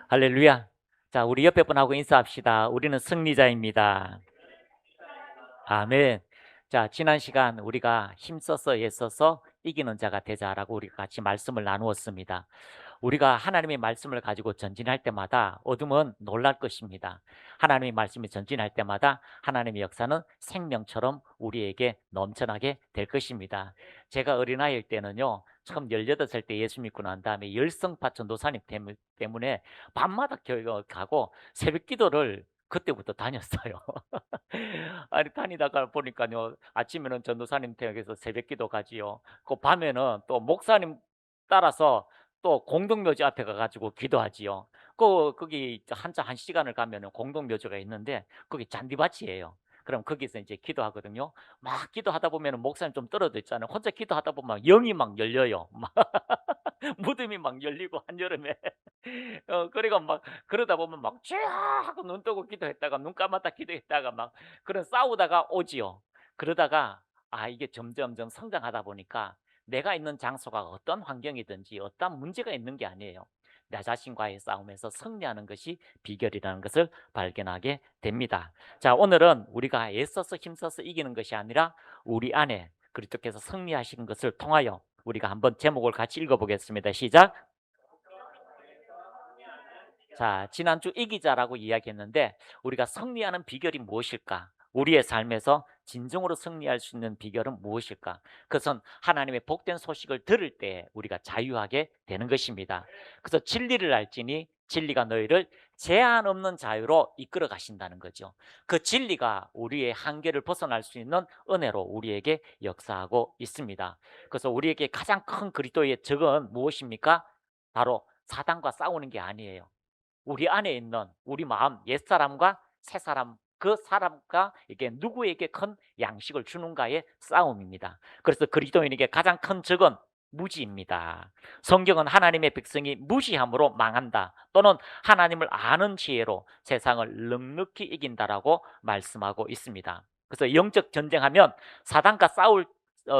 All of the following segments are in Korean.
할렐루야. 자, 우리 옆에 분하고 인사합시다. 우리는 승리자입니다. 아멘. 자, 지난 시간 우리가 힘써서 애써서 이기는 자가 되자라고 우리가 같이 말씀을 나누었습니다. 우리가 하나님의 말씀을 가지고 전진할 때마다 어둠은 놀랄 것입니다. 하나님의 말씀이 전진할 때마다 하나님의 역사는 생명처럼 우리에게 넘쳐나게 될 것입니다. 제가 어린아이일 때는요, 처음 18살 때 예수 믿고 난 다음에 열성파 전도사님 때문에 밤마다 교회 가고 새벽 기도를 그때부터 다녔어요. 아니 다니다가 보니까요, 아침에는 전도사님 댁에서 새벽기도 가지요. 그 밤에는 또 목사님 따라서 또 공동묘지 앞에 가가지고 기도하지요. 거기 한자 1시간을 가면은 공동묘지가 있는데 거기 잔디밭이에요. 그럼 거기서 이제 기도하거든요. 막 기도하다 보면은 목사님 좀 떨어져 있잖아요. 혼자 기도하다 보면 막 영이 막 열려요. 막 무덤이 막 열리고 한여름에 그리고 막 그러다 보면 막 쥐야 하고 눈 뜨고 기도했다가 눈 감았다 기도했다가 막 그런 싸우다가 오지요. 그러다가 이게 점점점 성장하다 보니까 내가 있는 장소가 어떤 환경이든지 어떤 문제가 있는 게 아니에요. 나 자신과의 싸움에서 승리하는 것이 비결이라는 것을 발견하게 됩니다. 자, 오늘은 우리가 애써서 힘써서 이기는 것이 아니라 우리 안에 그리스도께서 승리하신 것을 통하여 우리가 한번 제목을 같이 읽어보겠습니다. 시작. 자, 지난주 이기자라고 이야기했는데 우리가 승리하는 비결이 무엇일까? 우리의 삶에서 진정으로 승리할 수 있는 비결은 무엇일까? 그것은 하나님의 복된 소식을 들을 때 우리가 자유하게 되는 것입니다. 그래서 진리를 알지니 진리가 너희를 제한 없는 자유로 이끌어 가신다는 거죠. 그 진리가 우리의 한계를 벗어날 수 있는 은혜로 우리에게 역사하고 있습니다. 그래서 우리에게 가장 큰 그리스도의 적은 무엇입니까? 바로 사단과 싸우는 게 아니에요. 우리 안에 있는 우리 마음 옛사람과 새사람, 그 사람과 이게 누구에게 큰 양식을 주는가의 싸움입니다. 그래서 그리스도인에게 가장 큰 적은 무지입니다. 성경은 하나님의 백성이 무지함으로 망한다 또는 하나님을 아는 지혜로 세상을 넉넉히 이긴다라고 말씀하고 있습니다. 그래서 영적 전쟁하면 사단과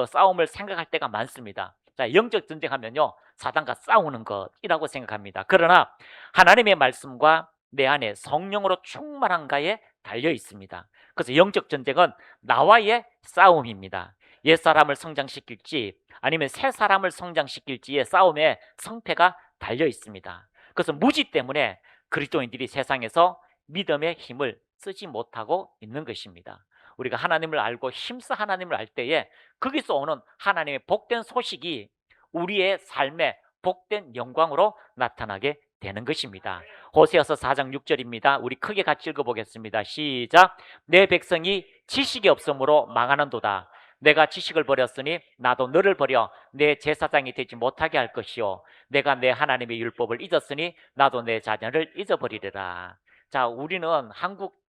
싸움을 생각할 때가 많습니다. 자, 영적 전쟁하면요, 사단과 싸우는 것이라고 생각합니다. 그러나 하나님의 말씀과 내 안에 성령으로 충만한가에 달려 있습니다. 그래서 영적 전쟁은 나와의 싸움입니다. 옛사람을 성장시킬지 아니면 새 사람을 성장시킬지의 싸움에 성패가 달려 있습니다. 그래서 무지 때문에 그리스도인들이 세상에서 믿음의 힘을 쓰지 못하고 있는 것입니다. 우리가 하나님을 알고 힘써 하나님을 알 때에 거기서 오는 하나님의 복된 소식이 우리의 삶에 복된 영광으로 나타나게 되는 것입니다. 호세아서 4장 6절입니다. 우리 크게 같이 읽어보겠습니다. 시작. 내 백성이 지식이 없으므로 망하는도다. 내가 지식을 버렸으니 나도 너를 버려 내 제사장이 되지 못하게 할 것이요 내가 내 하나님의 율법을 잊었으니 나도 내 자녀를 잊어버리리라. 자, 우리는 한국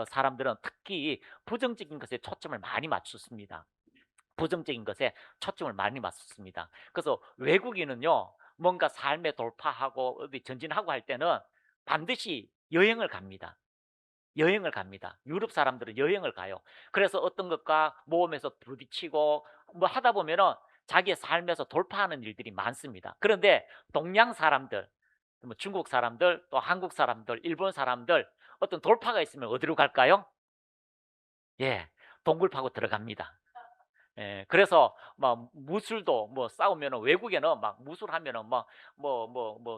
사람들은 특히 부정적인 것에 초점을 많이 맞췄습니다. 부정적인 것에 초점을 많이 맞췄습니다. 그래서 외국인은요, 뭔가 삶에 돌파하고 어디 전진하고 할 때는 반드시 여행을 갑니다. 여행을 갑니다. 유럽 사람들은 여행을 가요. 그래서 어떤 것과 모험에서 부딪히고 뭐 하다 보면은 자기의 삶에서 돌파하는 일들이 많습니다. 그런데 동양 사람들, 뭐 중국 사람들, 또 한국 사람들, 일본 사람들 어떤 돌파가 있으면 어디로 갈까요? 예, 동굴 파고 들어갑니다. 예. 그래서 막 무술도 뭐 싸우면은 외국에는 막 무술하면은 뭐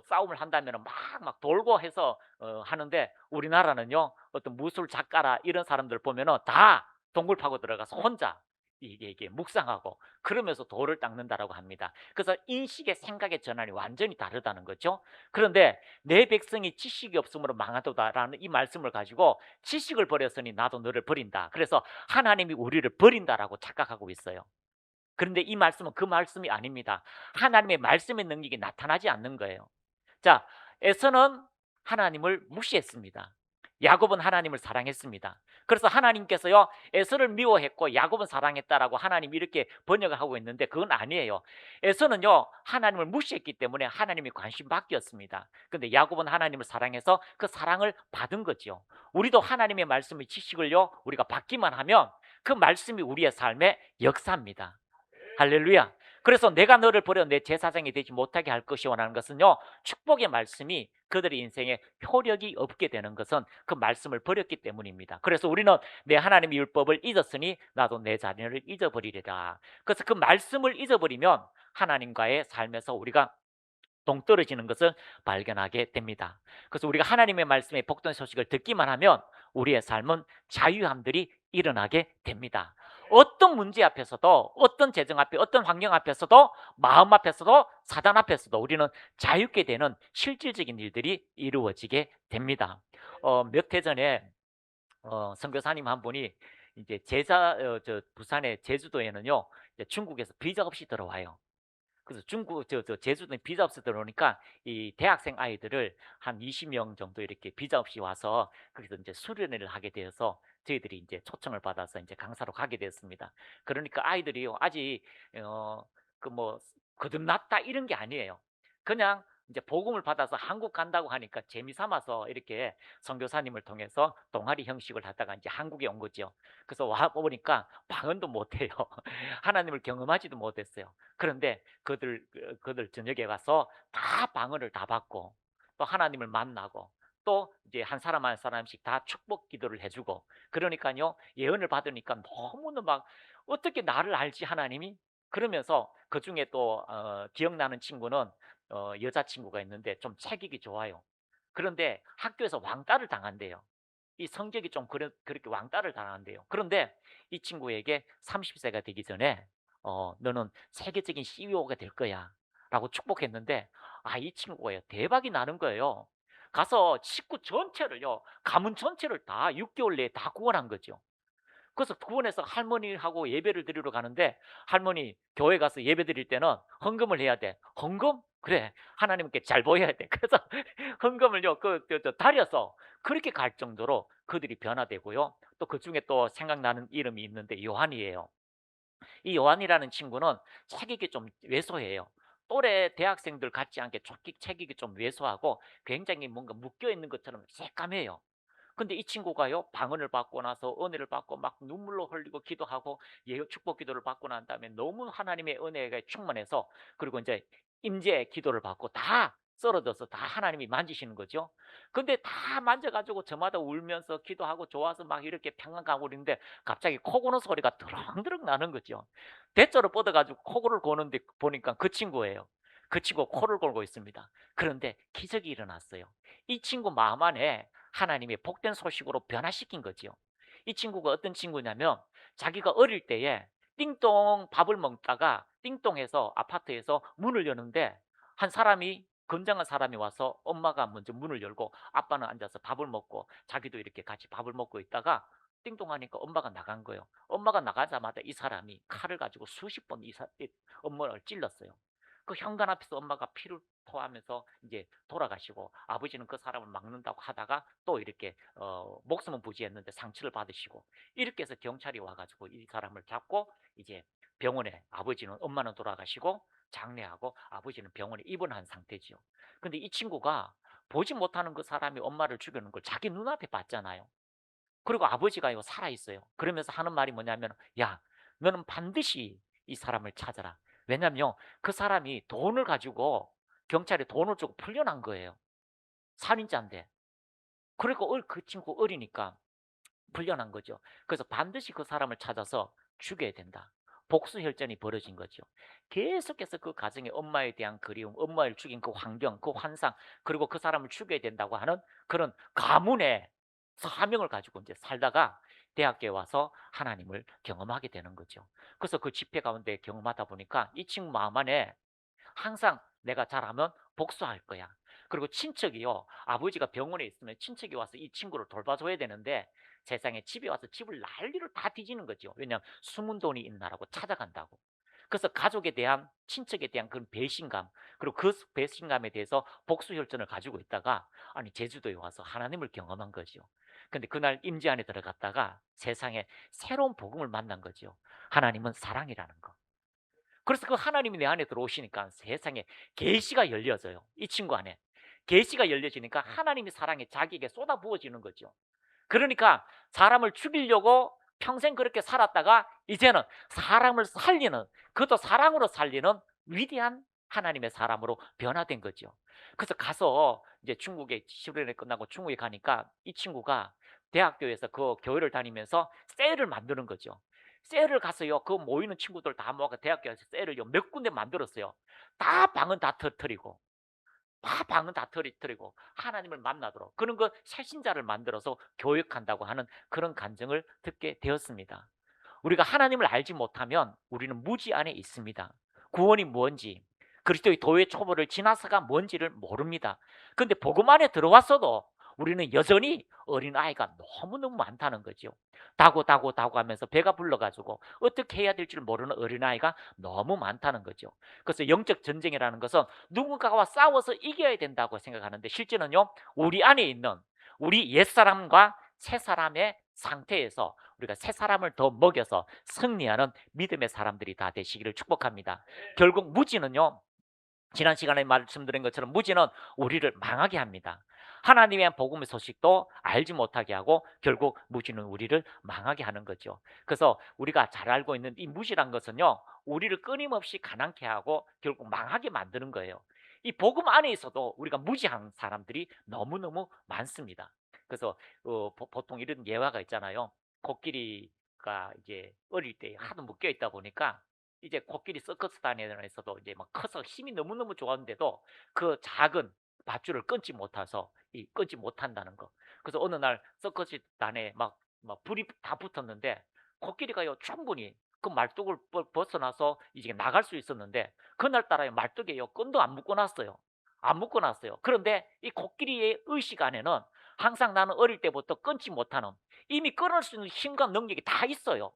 싸움을 한다면은 막 돌고 해서 하는데 우리나라는요. 어떤 무술 작가라 이런 사람들 보면은 다 동굴 파고 들어가서 혼자 이게 묵상하고 그러면서 돌을 닦는다라고 합니다. 그래서 인식의 생각의 전환이 완전히 다르다는 거죠. 그런데 내 백성이 지식이 없으므로 망하도다라는 이 말씀을 가지고 지식을 버렸으니 나도 너를 버린다. 그래서 하나님이 우리를 버린다라고 착각하고 있어요. 그런데 이 말씀은 그 말씀이 아닙니다. 하나님의 말씀의 능력이 나타나지 않는 거예요. 자, 에서는 하나님을 무시했습니다. 야곱은 하나님을 사랑했습니다. 그래서 하나님께서요, 에서를 미워했고 야곱은 사랑했다라고 하나님이 이렇게 번역을 하고 있는데 그건 아니에요. 에서는요, 하나님을 무시했기 때문에 하나님이 관심 바뀌었습니다. 그런데 야곱은 하나님을 사랑해서 그 사랑을 받은 거죠. 우리도 하나님의 말씀의 지식을요, 우리가 받기만 하면 그 말씀이 우리의 삶의 역사입니다. 할렐루야. 그래서 내가 너를 버려 내 제사장이 되지 못하게 할 것이오라는 것은요, 축복의 말씀이 그들의 인생에 효력이 없게 되는 것은 그 말씀을 버렸기 때문입니다. 그래서 우리는 내 하나님의 율법을 잊었으니 나도 내 자녀를 잊어버리리라. 그래서 그 말씀을 잊어버리면 하나님과의 삶에서 우리가 동떨어지는 것을 발견하게 됩니다. 그래서 우리가 하나님의 말씀에 복된 소식을 듣기만 하면 우리의 삶은 자유함들이 일어나게 됩니다. 어떤 문제 앞에서도, 어떤 재정 앞에, 어떤 환경 앞에서도, 마음 앞에서도, 사단 앞에서도 우리는 자유케 되는 실질적인 일들이 이루어지게 됩니다. 몇 해 전에 선교사님 한 분이 이제 부산의 제주도에는요, 이제 중국에서 비자 없이 들어와요. 그래서 중국 제주도에 비자 없이 들어오니까 이 대학생 아이들을 한 20명 정도 이렇게 비자 없이 와서 거기서 이제 수련회를 하게 되어서 저희들이 이제 초청을 받아서 이제 강사로 가게 되었습니다. 그러니까 아이들이요, 아직 그 뭐 거듭났다 이런 게 아니에요. 그냥 이제 복음을 받아서 한국 간다고 하니까 재미 삼아서 이렇게 선교사님을 통해서 동아리 형식을 하다가 이제 한국에 온 거죠. 그래서 와 보니까 방언도 못해요. 하나님을 경험하지도 못했어요. 그런데 그들 저녁에 가서 다 방언을 다 받고 또 하나님을 만나고 또 이제 한 사람 한 사람씩 다 축복 기도를 해주고, 그러니까요, 예언을 받으니까 너무나 막 어떻게 나를 알지 하나님이, 그러면서 그 중에 또 기억나는 친구는 여자친구가 있는데 좀 체격이 좋아요. 그런데 학교에서 왕따를 당한대요. 이 성격이 좀 그렇게 왕따를 당한대요. 그런데 이 친구에게 30세가 되기 전에 너는 세계적인 CEO가 될 거야 라고 축복했는데, 이 친구가요, 대박이 나는 거예요. 가서 식구 전체를요, 가문 전체를 다 6개월 내에 다 구원한 거죠. 그래서 구원해서 할머니하고 예배를 드리러 가는데, 할머니 교회 가서 예배 드릴 때는 헌금을 해야 돼. 헌금? 그래, 하나님께 잘 보여야 돼. 그래서 헌금을요 달여서 그렇게 갈 정도로 그들이 변화되고요. 또 그 중에 또 생각나는 이름이 있는데 요한이에요. 이 요한이라는 친구는 체격이 좀 왜소해요. 또래 대학생들 같지 않게 체격이 좀 왜소하고 굉장히 뭔가 묶여 있는 것처럼 새까매요. 근데 이 친구가요, 방언을 받고 나서 은혜를 받고 막 눈물로 흘리고 기도하고 축복 기도를 받고 난 다음에 너무 하나님의 은혜가 충만해서, 그리고 이제 임재 기도를 받고 다 쓰러져서 다 하나님이 만지시는 거죠. 근데 다 만져가지고 저마다 울면서 기도하고 좋아서 막 이렇게 평안 가고 있는데 갑자기 코 고는 소리가 드렁드렁 나는 거죠. 대자로 뻗어가지고 코를 고는데 보니까 그 친구예요. 그 친구 코를 골고 있습니다. 그런데 기적이 일어났어요. 이 친구 마음 안에 하나님의 복된 소식으로 변화시킨 거지요. 이 친구가 어떤 친구냐면, 자기가 어릴 때에 띵동 밥을 먹다가 띵동해서 아파트에서 문을 여는데 한 사람이, 건장한 사람이 와서 엄마가 먼저 문을 열고 아빠는 앉아서 밥을 먹고 자기도 이렇게 같이 밥을 먹고 있다가 띵동하니까 엄마가 나간 거예요. 엄마가 나가자마자 이 사람이 칼을 가지고 수십 번 엄마를 찔렀어요. 그 현관 앞에서 엄마가 피를 토하면서 이제 돌아가시고, 아버지는 그 사람을 막는다고 하다가 또 이렇게 목숨은 부지했는데 상처를 받으시고, 이렇게 해서 경찰이 와가지고 이 사람을 잡고 이제 병원에, 엄마는 돌아가시고 장례하고 아버지는 병원에 입원한 상태지요. 근데 이 친구가 보지 못하는 그 사람이 엄마를 죽이는 걸 자기 눈앞에 봤잖아요. 그리고 아버지가요 살아 있어요. 그러면서 하는 말이 뭐냐면, 야, 너는 반드시 이 사람을 찾아라. 왜냐면 그 사람이 돈을 가지고 경찰에 돈을 주고 풀려난 거예요. 살인자인데. 그리고 그 친구 어리니까 풀려난 거죠. 그래서 반드시 그 사람을 찾아서 죽여야 된다. 복수혈전이 벌어진 거죠. 계속해서 그 가정에 엄마에 대한 그리움, 엄마를 죽인 그 환경, 그 환상, 그리고 그 사람을 죽여야 된다고 하는 그런 가문의 사명을 가지고 이제 살다가 대학교에 와서 하나님을 경험하게 되는 거죠. 그래서 그 집회 가운데 경험하다 보니까 이 친구 마음 안에 항상 내가 잘하면 복수할 거야. 그리고 친척이요, 아버지가 병원에 있으면 친척이 와서 이 친구를 돌봐줘야 되는데 세상에 집에 와서 집을 난리를 다 뒤지는 거죠. 왜냐하면 숨은 돈이 있나라고 찾아간다고. 그래서 가족에 대한, 친척에 대한 그런 배신감, 그리고 그 배신감에 대해서 복수혈전을 가지고 있다가 제주도에 와서 하나님을 경험한 거죠. 근데 그날 임재 안에 들어갔다가 세상에 새로운 복음을 만난 거죠. 하나님은 사랑이라는 거. 그래서 그 하나님이 내 안에 들어오시니까 세상에 계시가 열려져요. 이 친구 안에 계시가 열려지니까 하나님의 사랑이 자기에게 쏟아 부어지는 거죠. 그러니까 사람을 죽이려고 평생 그렇게 살았다가 이제는 사람을 살리는, 그것도 사랑으로 살리는 위대한 하나님의 사람으로 변화된 거죠. 그래서 가서 이제 중국에 11년에 끝나고 중국에 가니까 이 친구가 대학교에서 그 교회를 다니면서 셀을 만드는 거죠. 셀을 가서요, 그 모이는 친구들 다 모아서 대학교에서 셀을요 몇 군데 만들었어요. 다 방은 다 터뜨리고, 다 방은 다 터뜨리고 하나님을 만나도록 그런 그 새신자를 만들어서 교육한다고 하는 그런 간증을 듣게 되었습니다. 우리가 하나님을 알지 못하면 우리는 무지 안에 있습니다. 구원이 뭔지, 그리스도의 도의 초보를 지나서가 뭔지를 모릅니다. 그런데 복음 안에 들어왔어도 우리는 여전히 어린아이가 너무너무 많다는 거죠. 다고 하면서 배가 불러가지고 어떻게 해야 될지 모르는 어린아이가 너무 많다는 거죠. 그래서 영적 전쟁이라는 것은 누군가와 싸워서 이겨야 된다고 생각하는데, 실제는요, 우리 안에 있는 우리 옛사람과 새사람의 상태에서 우리가 새 사람을 더 먹여서 승리하는 믿음의 사람들이 다 되시기를 축복합니다. 결국 무지는요, 지난 시간에 말씀드린 것처럼 무지는 우리를 망하게 합니다. 하나님의 복음의 소식도 알지 못하게 하고 결국 무지는 우리를 망하게 하는 거죠. 그래서 우리가 잘 알고 있는 이 무지란 것은요, 우리를 끊임없이 가난케 하고 결국 망하게 만드는 거예요. 이 복음 안에 있어도 우리가 무지한 사람들이 너무너무 많습니다. 그래서 보통 이런 예화가 있잖아요. 코끼리가 이제 어릴 때 하도 묶여 있다 보니까 이제 코끼리 서커스 단에서도 이제 막 커서 힘이 너무너무 좋았는데도 그 작은 밧줄을 끊지 못한다는 거. 그래서 어느 날 서커스 단에 막 불이 다 붙었는데 코끼리가요 충분히 그 말뚝을 벗어나서 이제 나갈 수 있었는데 그날따라 말뚝에요 끈도 안 묶어놨어요. 안 묶어놨어요. 그런데 이 코끼리의 의식 안에는 항상 나는 어릴 때부터 끊지 못하는, 이미 끊을 수 있는 힘과 능력이 다 있어요.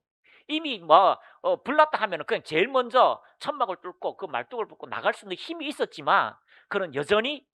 이미 불났다 하면은 그냥 제일 먼저 천막을 뚫고 그 말뚝을 붙고 나갈 수 있는 힘이 있었지만 그는 여전히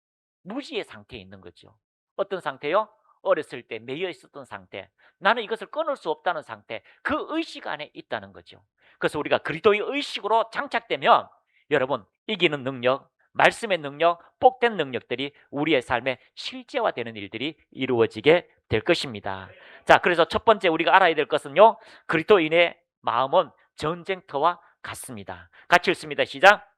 무지의 상태에 있는 거죠. 어떤 상태요? 어렸을 때 매여 있었던 상태. 나는 이것을 끊을 수 없다는 상태. 그 의식 안에 있다는 거죠. 그래서 우리가 그리스도의 의식으로 장착되면 여러분 이기는 능력, 말씀의 능력, 복된 능력들이 우리의 삶에 실제화되는 일들이 이루어지게 될 것입니다. 자, 그래서 첫 번째 우리가 알아야 될 것은요, 그리스도인의 마음은 전쟁터와 같습니다. 같이 읽습니다. 시작.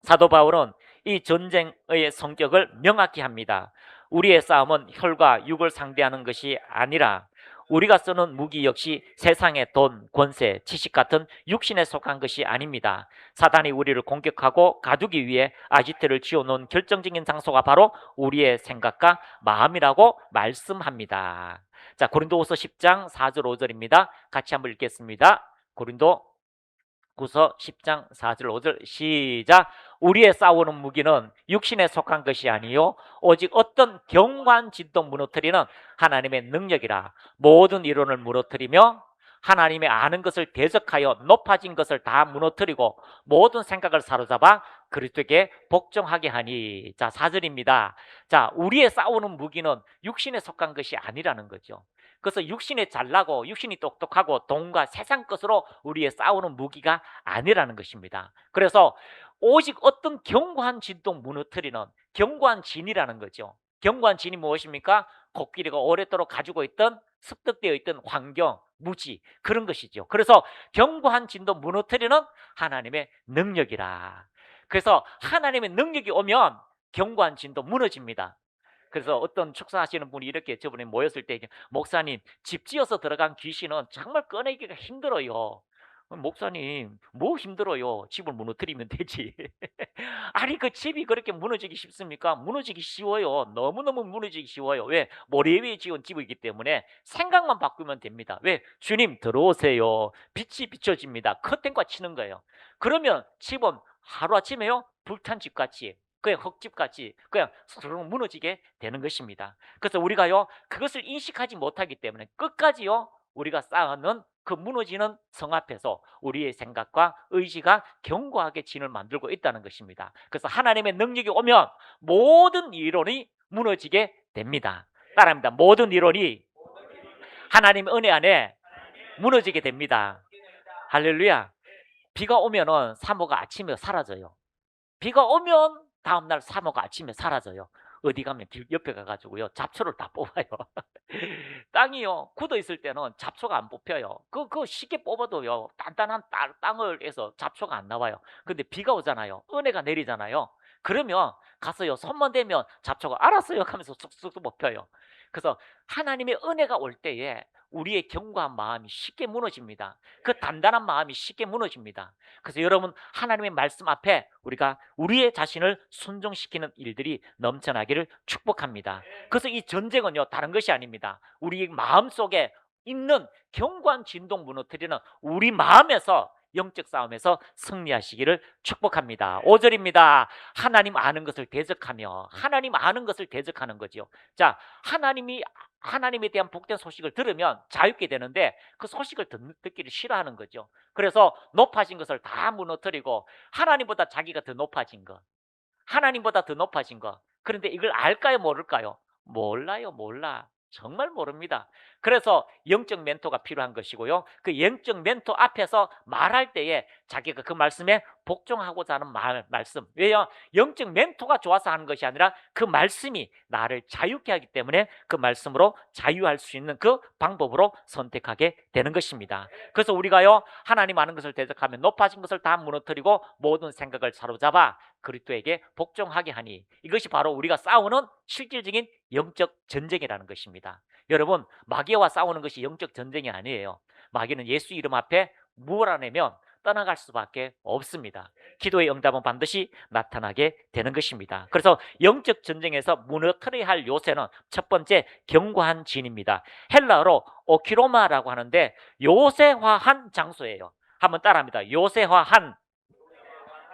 사도 바울은 이 전쟁의 성격을 명확히 합니다. 우리의 싸움은 혈과 육을 상대하는 것이 아니라 우리가 쓰는 무기 역시 세상의 돈, 권세, 지식 같은 육신에 속한 것이 아닙니다. 사단이 우리를 공격하고 가두기 위해 아지트를 지어놓은 결정적인 장소가 바로 우리의 생각과 마음이라고 말씀합니다. 자, 고린도후서 10장 4절 5절입니다. 같이 한번 읽겠습니다. 고린도후서 10장 4절 5절 시작. 우리의 싸우는 무기는 육신에 속한 것이 아니요 오직 어떤 경관진도 무너뜨리는 하나님의 능력이라. 모든 이론을 무너뜨리며 하나님의 아는 것을 대적하여 높아진 것을 다 무너뜨리고 모든 생각을 사로잡아 그리스도에게 복종하게 하니. 자, 4절입니다. 자, 우리의 싸우는 무기는 육신에 속한 것이 아니라는 거죠. 그래서 육신이 잘나고 육신이 똑똑하고 돈과 세상 것으로 우리의 싸우는 무기가 아니라는 것입니다. 그래서 오직 어떤 견고한 진도 무너뜨리는 견고한 진이라는 거죠. 견고한 진이 무엇입니까? 코끼리가 오랫도록 가지고 있던 습득되어 있던 환경, 무지, 그런 것이죠. 그래서 견고한 진도 무너뜨리는 하나님의 능력이라. 그래서 하나님의 능력이 오면 견고한 진도 무너집니다. 그래서 어떤 축사하시는 분이 이렇게 저번에 모였을 때, 목사님 집 지어서 들어간 귀신은 정말 꺼내기가 힘들어요. 목사님 뭐 힘들어요? 집을 무너뜨리면 되지. 아니 그 집이 그렇게 무너지기 쉽습니까? 무너지기 쉬워요. 너무너무 무너지기 쉬워요. 왜? 모래 위에 지은 집이기 때문에 생각만 바꾸면 됩니다. 왜? 주님 들어오세요. 빛이 비춰집니다. 커튼과 치는 거예요. 그러면 집은 하루아침에요 불탄 집같이, 그냥 흙집같이 그냥 스르륵 무너지게 되는 것입니다. 그래서 우리가요 그것을 인식하지 못하기 때문에 끝까지요 우리가 쌓아놓은 그 무너지는 성 앞에서 우리의 생각과 의지가 견고하게 진을 만들고 있다는 것입니다. 그래서 하나님의 능력이 오면 모든 이론이 무너지게 됩니다. 따라합니다. 모든 이론이 하나님의 은혜 안에 무너지게 됩니다. 할렐루야. 비가 오면은 사모가 아침에 사라져요. 비가 오면 다음날 사모가 아침에 사라져요. 어디 가면 옆에 가가지고요 잡초를 다 뽑아요. 땅이요 굳어 있을 때는 잡초가 안 뽑혀요. 그거 쉽게 뽑아도요 단단한 땅을 해서 잡초가 안 나와요. 근데 비가 오잖아요. 은혜가 내리잖아요. 그러면 가서요 손만 대면 잡초가 알았어요 하면서 쑥쑥 뽑혀요. 그래서 하나님의 은혜가 올 때에 우리의 견고한 마음이 쉽게 무너집니다. 그 단단한 마음이 쉽게 무너집니다. 그래서 여러분 하나님의 말씀 앞에 우리가 우리의 자신을 순종시키는 일들이 넘쳐나기를 축복합니다. 그래서 이 전쟁은요 다른 것이 아닙니다. 우리 마음속에 있는 견고한 진동 무너뜨리는 우리 마음에서 영적 싸움에서 승리하시기를 축복합니다. 5절입니다. 하나님 아는 것을 대적하며 하나님 아는 것을 대적하는 거죠. 자, 하나님에 대한 복된 소식을 들으면 자유케 되는데 그 소식을 듣기를 싫어하는 거죠. 그래서 높아진 것을 다 무너뜨리고 하나님보다 자기가 더 높아진 것, 하나님보다 더 높아진 것. 그런데 이걸 알까요, 모를까요? 몰라요, 몰라. 정말 모릅니다. 그래서 영적 멘토가 필요한 것이고요. 그 영적 멘토 앞에서 말할 때에 자기가 그 말씀에 복종하고자 하는 말씀. 왜요? 영적 멘토가 좋아서 하는 것이 아니라 그 말씀이 나를 자유케 하기 때문에 그 말씀으로 자유할 수 있는 그 방법으로 선택하게 되는 것입니다. 그래서 우리가요 하나님 아는 것을 대적하면 높아진 것을 다 무너뜨리고 모든 생각을 사로잡아 그리스도에게 복종하게 하니, 이것이 바로 우리가 싸우는 실질적인 영적 전쟁이라는 것입니다. 여러분, 마귀와 싸우는 것이 영적 전쟁이 아니에요. 마귀는 예수 이름 앞에 몰아내면 떠나갈 수밖에 없습니다. 기도의 응답은 반드시 나타나게 되는 것입니다. 그래서 영적 전쟁에서 무너뜨려야 할 요새는 첫 번째 견고한 진입니다. 헬라어로 오키로마라고 하는데 요새화한 장소예요. 한번 따라합니다. 요새화한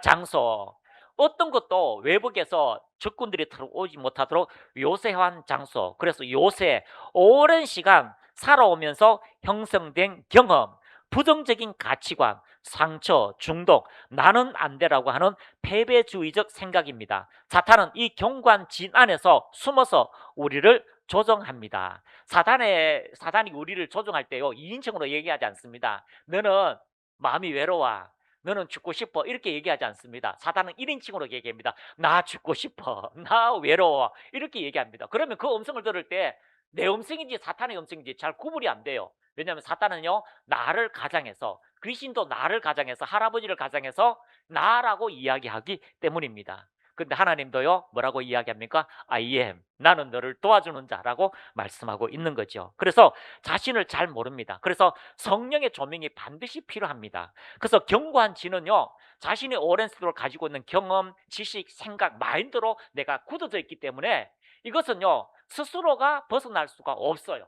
장소. 어떤 것도 외부에서 적군들이 들어오지 못하도록 요새화한 장소. 그래서 요새, 오랜 시간 살아오면서 형성된 경험, 부정적인 가치관, 상처, 중독, 나는 안 되라고 하는 패배주의적 생각입니다. 사탄은 이 견고한 진 안에서 숨어서 우리를 조종합니다. 사단이 우리를 조종할 때요 2인칭으로 얘기하지 않습니다. 너는 마음이 외로워, 너는 죽고 싶어, 이렇게 얘기하지 않습니다. 사단은 1인칭으로 얘기합니다. 나 죽고 싶어, 나 외로워, 이렇게 얘기합니다. 그러면 그 음성을 들을 때 내 음성인지 사탄의 음성인지 잘 구분이 안 돼요. 왜냐하면 사탄은요 나를 가장해서, 귀신도 나를 가장해서, 할아버지를 가장해서 나라고 이야기하기 때문입니다. 근데 하나님도요 뭐라고 이야기합니까? I am, 나는 너를 도와주는 자라고 말씀하고 있는 거죠. 그래서 자신을 잘 모릅니다. 그래서 성령의 조명이 반드시 필요합니다. 그래서 견고한 지는요 자신이 오랜 세월을 가지고 있는 경험, 지식, 생각, 마인드로 내가 굳어져 있기 때문에 이것은요 스스로가 벗어날 수가 없어요.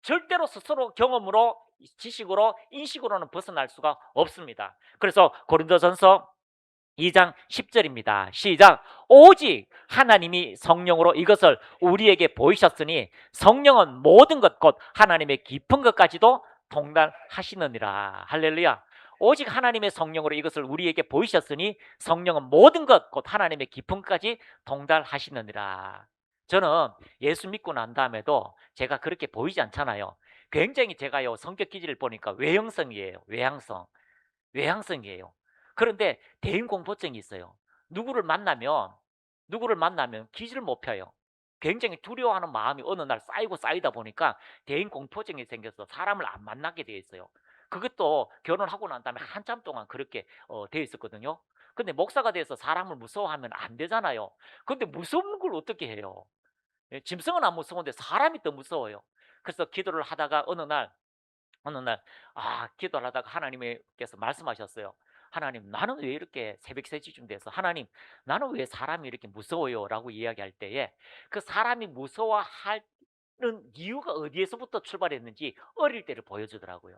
절대로 스스로 경험으로, 지식으로, 인식으로는 벗어날 수가 없습니다. 그래서 고린도전서 2장 10절입니다. 시작. 오직 하나님이 성령으로 이것을 우리에게 보이셨으니 성령은 모든 것 곧 하나님의 깊은 것까지도 통달하시느니라. 할렐루야. 오직 하나님의 성령으로 이것을 우리에게 보이셨으니 성령은 모든 것 곧 하나님의 깊은 것까지 통달하시느니라. 저는 예수 믿고 난 다음에도 제가 그렇게 보이지 않잖아요. 굉장히 제가요 성격 기질을 보니까 외형성이에요. 외향성이에요. 그런데 대인 공포증이 있어요. 누구를 만나면 기지를 못 펴요. 굉장히 두려워하는 마음이 어느 날 쌓이고 쌓이다 보니까 대인 공포증이 생겨서 사람을 안 만나게 되어 있어요. 그것도 결혼하고 난 다음에 한참 동안 그렇게 되어 있었거든요. 근데 목사가 돼서 사람을 무서워하면 안 되잖아요. 근데 무서운 걸 어떻게 해요? 예, 짐승은 안 무서운데 사람이 더 무서워요. 그래서 기도를 하다가 어느 날 기도를 하다가 하나님께서 말씀하셨어요. 하나님, 나는 왜 이렇게 새벽 3시쯤 돼서 하나님, 나는 왜 사람이 이렇게 무서워요? 라고 이야기할 때에 그 사람이 무서워하는 이유가 어디에서부터 출발했는지 어릴 때를 보여주더라고요.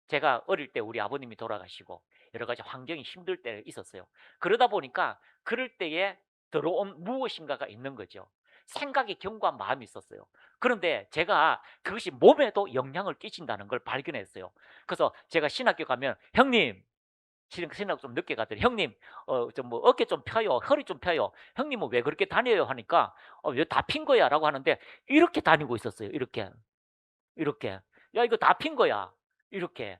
제가 어릴 때 우리 아버님이 돌아가시고 여러 가지 환경이 힘들 때 있었어요. 그러다 보니까 그럴 때에 들어온 무엇인가가 있는 거죠. 생각이 견고한 마음이 있었어요. 그런데 제가 그것이 몸에도 영향을 끼친다는 걸 발견했어요. 그래서 제가 신학교 가면 형님, 신학 좀 늦게 가더니 형님 좀 뭐 어깨 좀 펴요, 허리 좀 펴요, 형님은 왜 그렇게 다녀요 하니까 왜 다 핀 거야 라고 하는데 이렇게 다니고 있었어요. 이렇게 야 이거 다 핀 거야 이렇게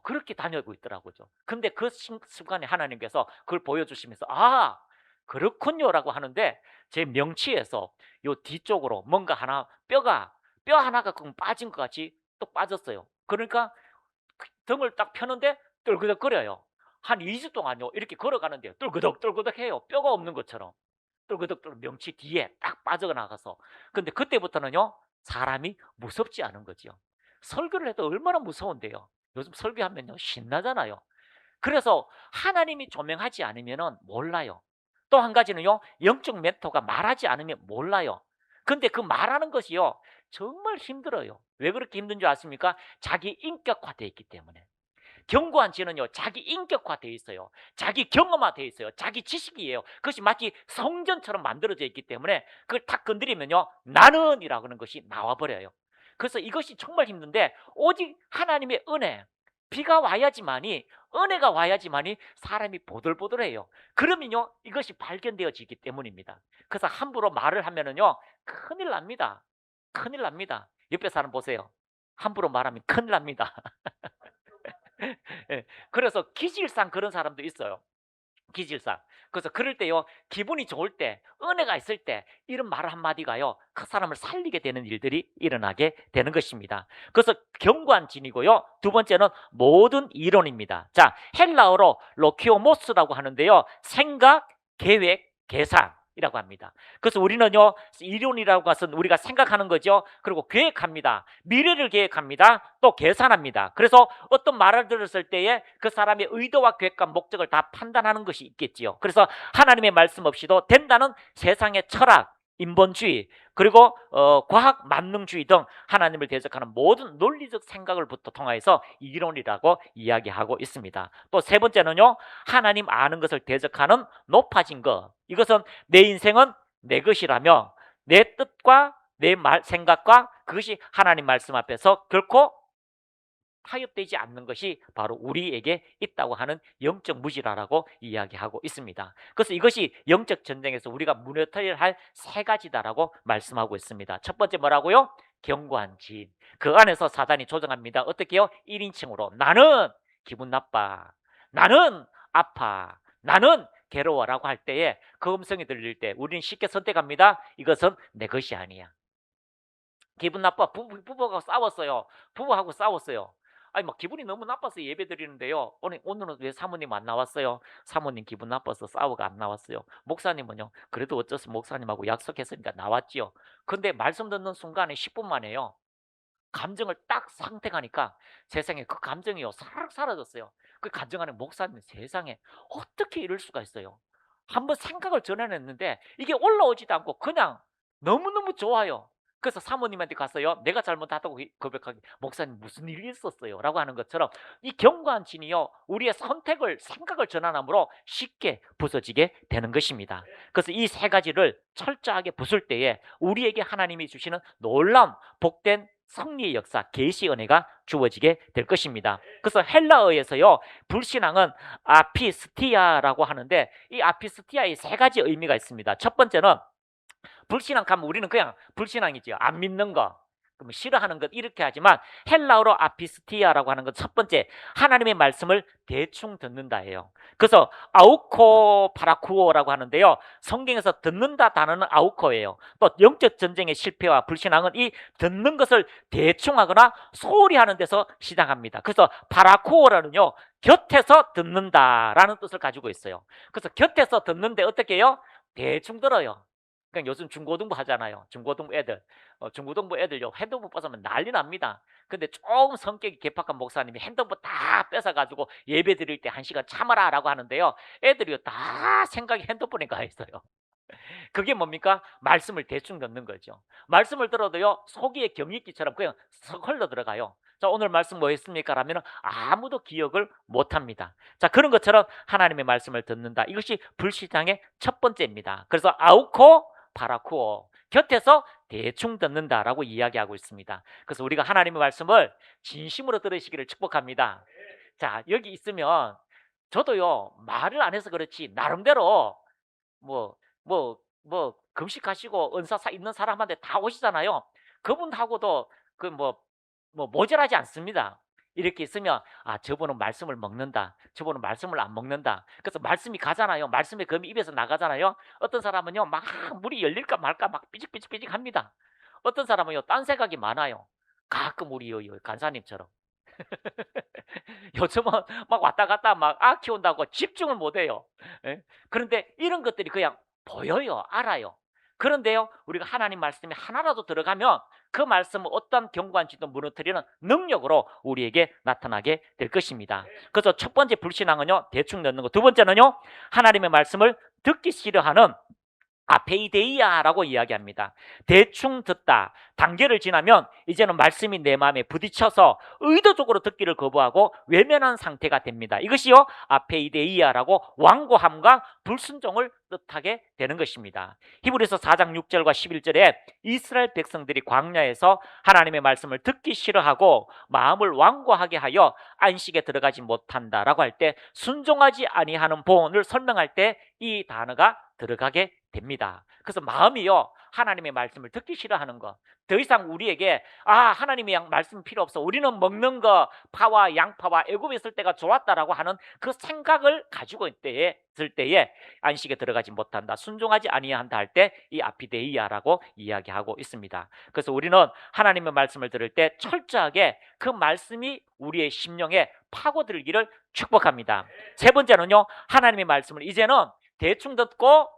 그렇게 다니고 있더라고요. 근데 그 순간에 하나님께서 그걸 보여주시면서 그렇군요라고 하는데 제 명치에서 요 뒤쪽으로 뭔가 하나 뼈 하나가 금 빠진 것 같이 또 빠졌어요. 그러니까 등을 딱 펴는데 떨그덕거려요. 한 2주 동안요 이렇게 걸어가는데요. 떨그덕떨그덕해요. 뼈가 없는 것처럼. 떨그덕떨 명치 뒤에 딱 빠져나가서. 근데 그때부터는요 사람이 무섭지 않은 거죠. 설교를 해도 얼마나 무서운데요. 요즘 설교하면요 신나잖아요. 그래서 하나님이 조명하지 않으면은 몰라요. 또 한 가지는요. 영적 멘토가 말하지 않으면 몰라요. 근데 그 말하는 것이요. 정말 힘들어요. 왜 그렇게 힘든 줄 아십니까? 자기 인격화되어 있기 때문에. 견고한 지는요. 자기 인격화되어 있어요. 자기 경험화되어 있어요. 자기 지식이에요. 그것이 마치 성전처럼 만들어져 있기 때문에 그걸 탁 건드리면요. 나는이라고 하는 것이 나와 버려요. 그래서 이것이 정말 힘든데 오직 하나님의 은혜, 비가 와야지만이 은혜가 와야지만이 사람이 보들보들해요. 그러면요. 이것이 발견되어지기 때문입니다. 그래서 함부로 말을 하면은요. 큰일 납니다. 큰일 납니다. 옆에 사람 보세요. 함부로 말하면 큰일 납니다. 예. 그래서 기질상 그런 사람도 있어요. 기질상. 그래서 그럴 때요. 기분이 좋을 때, 은혜가 있을 때 이런 말 한마디가요. 그 사람을 살리게 되는 일들이 일어나게 되는 것입니다. 그래서 견고한 진이고요. 두 번째는 모든 이론입니다. 자, 헬라어로 로키오모스라고 하는데요. 생각, 계획, 계산 이라고 합니다. 그래서 우리는요, 이론이라고 것은 우리가 생각하는 거죠. 그리고 계획합니다. 미래를 계획합니다. 또 계산합니다. 그래서 어떤 말을 들었을 때에 그 사람의 의도와 계획과 목적을 다 판단하는 것이 있겠지요. 그래서 하나님의 말씀 없이도 된다는 세상의 철학, 인본주의, 그리고 과학 만능주의 등 하나님을 대적하는 모든 논리적 생각을부터 통하여서 이론이라고 이야기하고 있습니다. 또 세 번째는요, 하나님 아는 것을 대적하는 높아진 것. 이것은 내 인생은 내 것이라며 내 뜻과 내 생각과 그것이 하나님 말씀 앞에서 결코 타협되지 않는 것이 바로 우리에게 있다고 하는 영적 무지라라고 이야기하고 있습니다. 그래서 이것이 영적 전쟁에서 우리가 무너뜨려야 할 세 가지다라고 말씀하고 있습니다. 첫 번째 뭐라고요? 견고한 진. 그 안에서 사단이 조정합니다. 어떻게요? 1인칭으로 나는 기분 나빠. 나는 아파. 나는 괴로워라고 할 때에 그 음성이 들릴 때 우리는 쉽게 선택합니다. 이것은 내 것이 아니야. 기분 나빠. 부부가 싸웠어요. 부부하고 싸웠어요. 아니 막 기분이 너무 나빠서 예배 드리는데요. 오늘은 왜 사모님 안 나왔어요? 사모님 기분 나빠서 싸우고 안 나왔어요. 목사님은요. 그래도 어째서 목사님하고 약속했으니까 나왔지요. 근데 말씀 듣는 순간에 10분 만에요. 감정을 딱 선택하니까 세상에 그 감정이요. 싹 사라졌어요. 그 감정 안에 목사님 세상에 어떻게 이럴 수가 있어요. 한번 생각을 전해냈는데 이게 올라오지도 않고 그냥 너무너무 좋아요. 그래서 사모님한테 가서요. 내가 잘못하다고 고백하기 목사님 무슨 일이 있었어요? 라고 하는 것처럼 이 견고한 진이요. 우리의 생각을 전환함으로 쉽게 부서지게 되는 것입니다. 그래서 이 세 가지를 철저하게 부술 때에 우리에게 하나님이 주시는 놀라운 복된 승리의 역사, 계시 은혜가 주어지게 될 것입니다. 그래서 헬라어에서요. 불신앙은 아피스티아라고 하는데 이 아피스티아의 세 가지 의미가 있습니다. 첫 번째는 불신앙 하면 우리는 그냥 불신앙이지요. 안 믿는 거. 그럼 싫어하는 것 이렇게 하지만 헬라어로 아피스티아라고 하는 건 첫 번째 하나님의 말씀을 대충 듣는다예요. 그래서 아우코 파라쿠오라고 하는데요. 성경에서 듣는다 단어는 아우코예요. 또 영적 전쟁의 실패와 불신앙은 이 듣는 것을 대충 하거나 소홀히 하는 데서 시작합니다. 그래서 파라쿠오라는요. 곁에서 듣는다라는 뜻을 가지고 있어요. 그래서 곁에서 듣는데 어떻게 해요? 대충 들어요. 그러니까 요즘 중고등부 하잖아요. 중고등부 애들. 중고등부 애들요. 핸드폰 뺏으면 난리 납니다. 근데 조금 성격이 개팍한 목사님이 핸드폰 다 뺏어가지고 예배 드릴 때 1시간 참아라라고 하는데요. 애들이요. 다 생각이 핸드폰에 가 있어요. 그게 뭡니까? 말씀을 대충 듣는 거죠. 말씀을 들어도요. 속이의 경익기처럼 그냥 썩 흘러 들어가요. 자, 오늘 말씀 뭐 했습니까? 라면 아무도 기억을 못 합니다. 자, 그런 것처럼 하나님의 말씀을 듣는다. 이것이 불신앙의 첫 번째입니다. 그래서 아우코 파라쿠오. 곁에서 대충 듣는다라고 이야기하고 있습니다. 그래서 우리가 하나님의 말씀을 진심으로 들으시기를 축복합니다. 자, 여기 있으면 저도요. 말을 안 해서 그렇지 나름대로 뭐 금식하시고 은사 있는 사람한테 다 오시잖아요. 그분하고도 그 모자라지 않습니다. 이렇게 있으면 저분은 말씀을 먹는다. 저분은 말씀을 안 먹는다. 그래서 말씀이 가잖아요. 말씀의 금이 입에서 나가잖아요. 어떤 사람은요 막 물이 열릴까 말까 막 삐직삐직삐직 합니다. 어떤 사람은요 딴 생각이 많아요. 가끔 우리 간사님처럼. 요즘은 막 왔다 갔다 막 키운다고 집중을 못 해요. 예? 그런데 이런 것들이 그냥 보여요. 알아요. 그런데요, 우리가 하나님 말씀이 하나라도 들어가면 그 말씀은 어떤 경관지도 무너뜨리는 능력으로 우리에게 나타나게 될 것입니다. 그래서 첫 번째 불신앙은요, 대충 넣는 거. 두 번째는요, 하나님의 말씀을 듣기 싫어하는 아페이데이아라고 이야기합니다. 대충 듣다. 단계를 지나면 이제는 말씀이 내 마음에 부딪혀서 의도적으로 듣기를 거부하고 외면한 상태가 됩니다. 이것이요 아페이데이아라고 완고함과 불순종을 뜻하게 되는 것입니다. 히브리서 4장 6절과 11절에 이스라엘 백성들이 광야에서 하나님의 말씀을 듣기 싫어하고 마음을 완고하게 하여 안식에 들어가지 못한다라고 할 때 순종하지 아니하는 본을 설명할 때 이 단어가 들어가게 됩니다. 그래서 마음이요 하나님의 말씀을 듣기 싫어하는 거. 더 이상 우리에게 하나님의 말씀 필요 없어. 우리는 먹는 거 파와 양파와 애굽에 있을 때가 좋았다라고 하는 그 생각을 가지고 있을 때에 안식에 들어가지 못한다. 순종하지 아니한다 할 때 이 아피데이아라고 이야기하고 있습니다. 그래서 우리는 하나님의 말씀을 들을 때 철저하게 그 말씀이 우리의 심령에 파고들기를 축복합니다. 세 번째는요 하나님의 말씀을 이제는 대충 듣고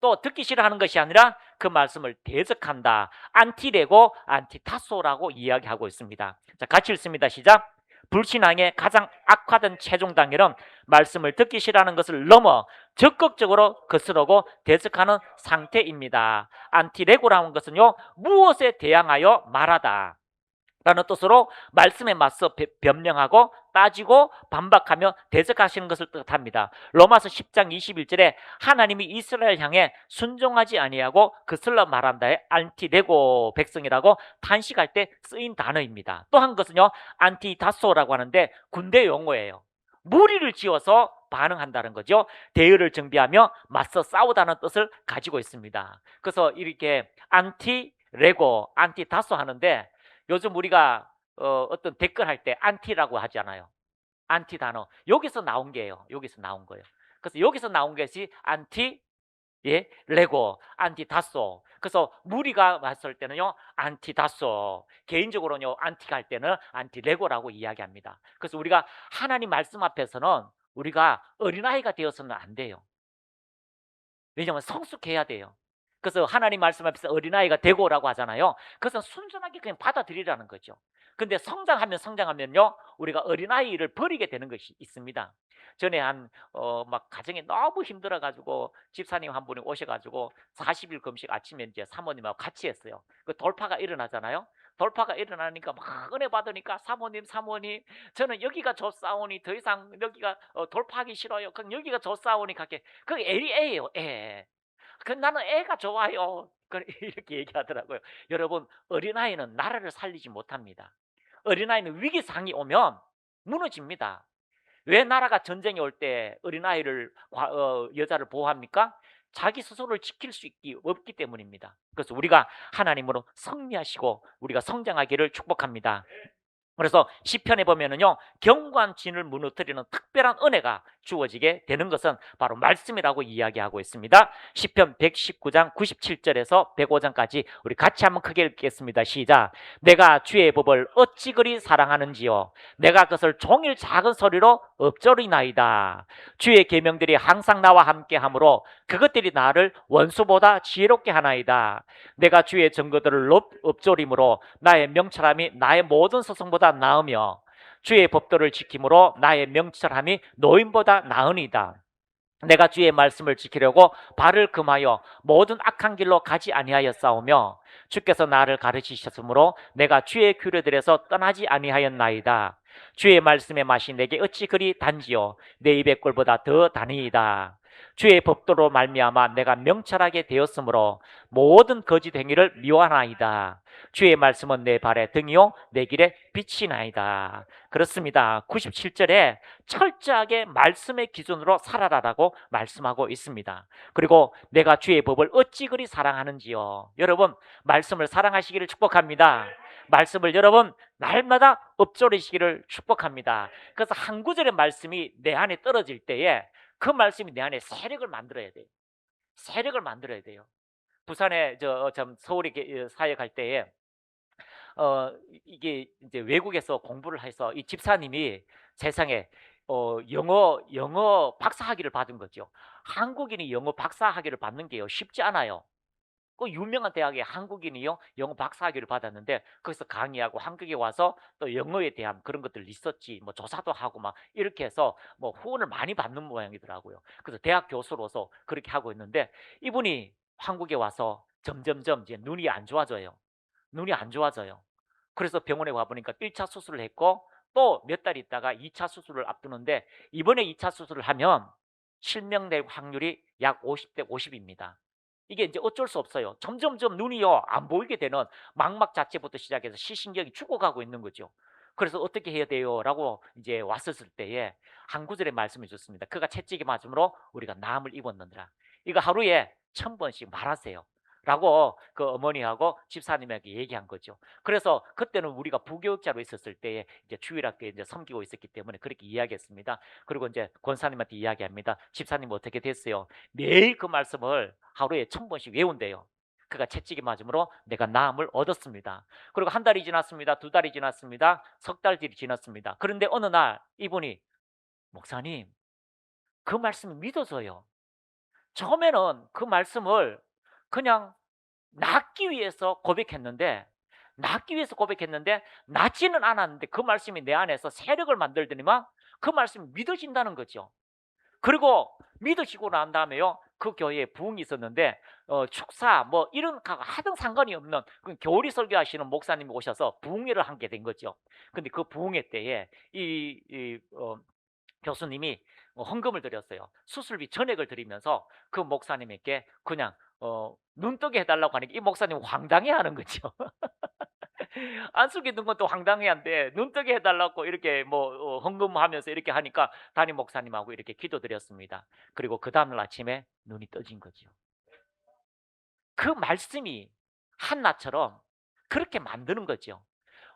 또 듣기 싫어하는 것이 아니라 그 말씀을 대적한다. 안티레고 안티타소라고 이야기하고 있습니다. 자, 같이 읽습니다. 시작. 불신앙의 가장 악화된 최종 단계는 말씀을 듣기 싫어하는 것을 넘어 적극적으로 거스르고 대적하는 상태입니다. 안티레고라는 것은요 무엇에 대항하여 말하다 라는 뜻으로 말씀에 맞서 변명하고 따지고 반박하며 대적하시는 것을 뜻합니다. 로마서 10장 21절에 하나님이 이스라엘 향해 순종하지 아니하고 거슬러 말한다에 안티레고 백성이라고 탄식할 때 쓰인 단어입니다. 또 한 것은요 안티다소라고 하는데 군대 용어예요. 무리를 지어서 반응한다는 거죠. 대열을 정비하며 맞서 싸우다는 뜻을 가지고 있습니다. 그래서 이렇게 안티레고 안티다소 하는데 요즘 우리가 어떤 댓글 할 때 안티라고 하잖아요. 안티 단어. 여기서 나온 게예요. 여기서 나온 거예요. 그래서 여기서 나온 것이 안티 레고, 안티다소. 그래서 무리가 왔을 때는요 안티다소. 개인적으로는요 안티가 할 때는 안티레고라고 이야기합니다. 그래서 우리가 하나님 말씀 앞에서는 우리가 어린아이가 되어서는 안 돼요. 왜냐하면 성숙해야 돼요. 그래서 하나님 말씀 앞에서 어린아이가 되고라고 하잖아요. 그것은 순전하게 그냥 받아들이라는 거죠. 근데 성장하면요 우리가 어린아이를 버리게 되는 것이 있습니다. 전에 막 가정이 너무 힘들어 가지고 집사님 한 분이 오셔 가지고 40일 금식 아침에 이제 사모님하고 같이 했어요. 그 돌파가 일어나잖아요. 돌파가 일어나니까 막 은혜 받으니까 사모님 저는 여기가 좋사오니 더 이상 여기가 돌파하기 싫어요. 그럼 여기가 좋사오니 갈게. 그 애예요. 애. 나는 애가 좋아요. 이렇게 얘기하더라고요. 여러분 어린아이는 나라를 살리지 못합니다. 어린아이는 위기상이 오면 무너집니다. 왜 나라가 전쟁이 올 때 어린아이를 여자를 보호합니까? 자기 스스로를 지킬 수 없기 때문입니다. 그래서 우리가 하나님으로 승리하시고 우리가 성장하기를 축복합니다. 그래서 시편에 보면은요 경관진을 무너뜨리는 특별한 은혜가 주어지게 되는 것은 바로 말씀이라고 이야기하고 있습니다. 시편 119장 97절에서 105장까지 우리 같이 한번 크게 읽겠습니다. 시작. 내가 주의 법을 어찌 그리 사랑하는지요 내가 그것을 종일 작은 소리로 읊조리나이다. 주의 계명들이 항상 나와 함께하므로 그것들이 나를 원수보다 지혜롭게 하나이다. 내가 주의 증거들을 읊조림으로 나의 명철함이 나의 모든 서성보다 나으며 주의 법도를 지킴으로 나의 명철함이 노인보다 나으니이다. 내가 주의 말씀을 지키려고 발을 금하여 모든 악한 길로 가지 아니하였사오며 주께서 나를 가르치셨으므로 내가 주의 규례들에서 떠나지 아니하였나이다. 주의 말씀의 맛이 내게 어찌 그리 단지요 내 입의 꿀보다 더 다니이다. 주의 법도로 말미암아 내가 명철하게 되었으므로 모든 거짓 행위를 미워하나이다. 주의 말씀은 내 발의 등이요 내 길에 빛이나이다. 그렇습니다. 97절에 철저하게 말씀의 기준으로 살아라라고 말씀하고 있습니다. 그리고 내가 주의 법을 어찌 그리 사랑하는지요. 여러분 말씀을 사랑하시기를 축복합니다. 말씀을 여러분 날마다 읊조리시기를 축복합니다. 그래서 한 구절의 말씀이 내 안에 떨어질 때에 그 말씀이 내 안에 세력을 만들어야 돼요. 세력을 만들어야 돼요. 부산에 참 서울에 사역할 때에 이게 이제 외국에서 공부를 해서 이 집사님이 세상에 영어 박사 학위를 받은 거죠. 한국인이 영어 박사 학위를 받는 게요 쉽지 않아요. 그 유명한 대학에 한국인이요 영어 박사 학위를 받았는데 거기서 강의하고 한국에 와서 또 영어에 대한 그런 것들 리서치 뭐 조사도 하고 막 이렇게 해서 뭐 후원을 많이 받는 모양이더라고요. 그래서 대학 교수로서 그렇게 하고 있는데 이분이 한국에 와서 점점점 이제 눈이 안 좋아져요. 눈이 안 좋아져요. 그래서 병원에 와 보니까 1차 수술을 했고 또 몇 달 있다가 2차 수술을 앞두는데 이번에 2차 수술을 하면 실명될 확률이 약 50대 50입니다. 이게 이제 어쩔 수 없어요. 점점점 눈이요 안 보이게 되는 망막 자체부터 시작해서 시신경이 죽어가고 있는 거죠. 그래서 "어떻게 해야 돼요?"라고 이제 왔었을 때에 한 구절의 말씀을 줬습니다. "그가 채찍에 맞음으로 우리가 남을 입었느니라." 이거 하루에 1000번씩 말하세요. 라고 그 어머니하고 집사님에게 얘기한 거죠. 그래서 그때는 우리가 부교육자로 있었을 때에 이제 주일학교에 이제 섬기고 있었기 때문에 그렇게 이야기했습니다. 그리고 이제 권사님한테 이야기합니다. 집사님 어떻게 됐어요? 매일 그 말씀을 하루에 1000번씩 외운대요. 그가 채찍이 맞음으로 내가 나음을 얻었습니다. 그리고 한 달이 지났습니다. 두 달이 지났습니다. 석 달들이 지났습니다. 그런데 어느 날 이분이 목사님 그 말씀을 믿어서요. 처음에는 그 말씀을 그냥 낫기 위해서 고백했는데 낫지는 않았는데 그 말씀이 내 안에서 세력을 만들더니만 그 말씀이 믿어진다는 거죠. 그리고 믿으시고 난 다음에요. 그 교회에 부흥이 있었는데 축사 뭐 이런 하등 상관이 없는 그 교리 설교하시는 목사님이 오셔서 부흥회를 하게 된 거죠. 근데 그 부흥회 때에 교수님이 헌금을 드렸어요. 수술비 전액을 드리면서 그 목사님에게 그냥 눈뜨게 해달라고 하니까 이 목사님 황당해하는 거죠. 안숙이 든 것도 황당해한데 눈뜨게 해달라고 이렇게 뭐 헌금하면서 이렇게 하니까 담임 목사님하고 이렇게 기도드렸습니다. 그리고 그 다음날 아침에 눈이 떠진 거죠. 그 말씀이 한나처럼 그렇게 만드는 거죠.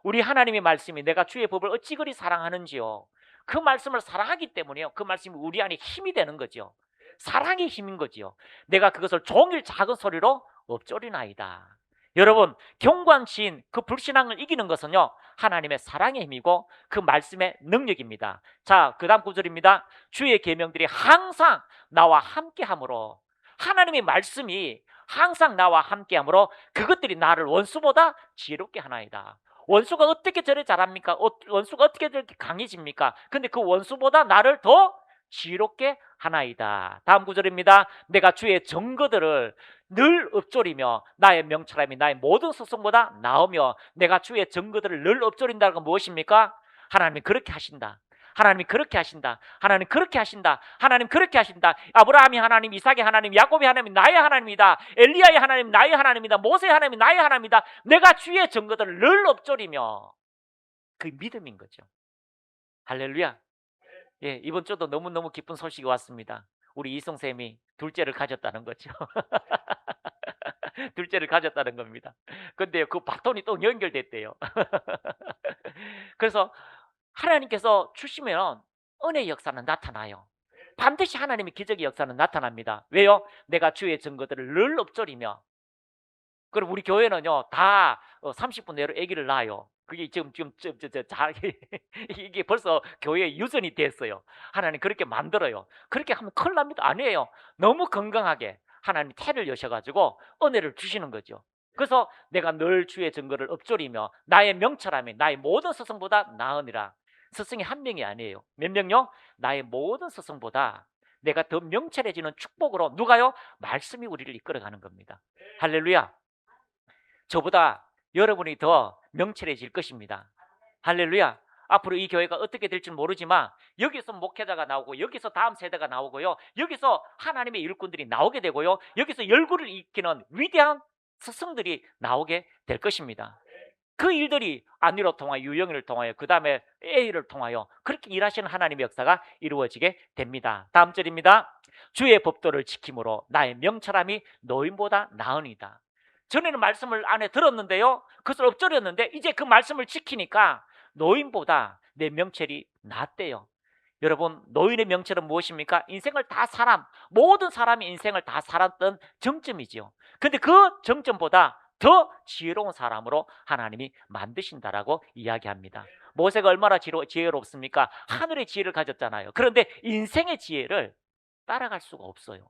우리 하나님의 말씀이 내가 주의 법을 어찌 그리 사랑하는지요. 그 말씀을 사랑하기 때문에요. 그 말씀이 우리 안에 힘이 되는 거죠. 사랑의 힘인 거지요. 내가 그것을 종일 작은 소리로 엎조리나이다. 여러분 경관치인 그 불신앙을 이기는 것은요 하나님의 사랑의 힘이고 그 말씀의 능력입니다. 자, 그 다음 구절입니다. 주의 계명들이 항상 나와 함께하므로 하나님의 말씀이 항상 나와 함께하므로 그것들이 나를 원수보다 지혜롭게 하나이다. 원수가 어떻게 저래 잘합니까? 원수가 어떻게 저렇게 강해집니까? 근데 그 원수보다 나를 더 지혜롭게 하나이다. 다음 구절입니다. 내가 주의 증거들을 늘 읊조리며 나의 명철함이 나의 모든 소송보다 나으며 내가 주의 증거들을 늘 읊조린다는 건 무엇입니까? 하나님이 그렇게 하신다. 하나님이 그렇게 하신다. 하나님 그렇게 하신다. 하나님 그렇게 하신다. 아브라함이 하나님, 이삭의 하나님, 야곱의 하나님, 나의 하나님이다. 엘리야의 하나님, 나의 하나님이다. 모세의 하나님, 나의 하나님이다. 내가 주의 증거들을 늘 읊조리며 그 믿음인 거죠. 할렐루야. 예, 이번 주도 너무너무 기쁜 소식이 왔습니다. 우리 이성쌤이 둘째를 가졌다는 거죠. 둘째를 가졌다는 겁니다. 근데 그 바톤이 또 연결됐대요. 그래서 하나님께서 주시면 은혜의 역사는 나타나요. 반드시 하나님의 기적의 역사는 나타납니다. 왜요? 내가 주의 증거들을 늘 읊조리며. 그럼 우리 교회는요 다 30분 내로 아기를 낳아요. 그게 지금 이게 벌써 교회 유전이 됐어요. 하나님 그렇게 만들어요. 그렇게 하면 큰일 납니다. 아니에요. 너무 건강하게 하나님 태를 여셔가지고 은혜를 주시는 거죠. 그래서 내가 늘 주의 증거를 읊조리며 나의 명철함이 나의 모든 스승보다 나으니라. 스승이 한 명이 아니에요. 몇 명요? 나의 모든 스승보다 내가 더 명철해지는 축복으로 누가요? 말씀이 우리를 이끌어가는 겁니다. 할렐루야. 저보다 여러분이 더 명철해질 것입니다. 할렐루야. 앞으로 이 교회가 어떻게 될지 모르지만 여기서 목회자가 나오고 여기서 다음 세대가 나오고요. 여기서 하나님의 일꾼들이 나오게 되고요. 여기서 열국을 이끄는 위대한 스승들이 나오게 될 것입니다. 그 일들이 안위로 통하여 유영이를 통하여 그 다음에 A를 통하여 그렇게 일하시는 하나님의 역사가 이루어지게 됩니다. 다음 절입니다. 주의 법도를 지킴으로 나의 명철함이 노인보다 나으니이다. 전에는 말씀을 안에 들었는데요. 그것을 엎드렸는데 이제 그 말씀을 지키니까 노인보다 내 명철이 낫대요. 여러분, 노인의 명철은 무엇입니까? 인생을 다 모든 사람이 인생을 다 살았던 정점이지요. 근데 그 정점보다 더 지혜로운 사람으로 하나님이 만드신다라고 이야기합니다. 모세가 얼마나 지혜롭습니까? 하늘의 지혜를 가졌잖아요. 그런데 인생의 지혜를 따라갈 수가 없어요.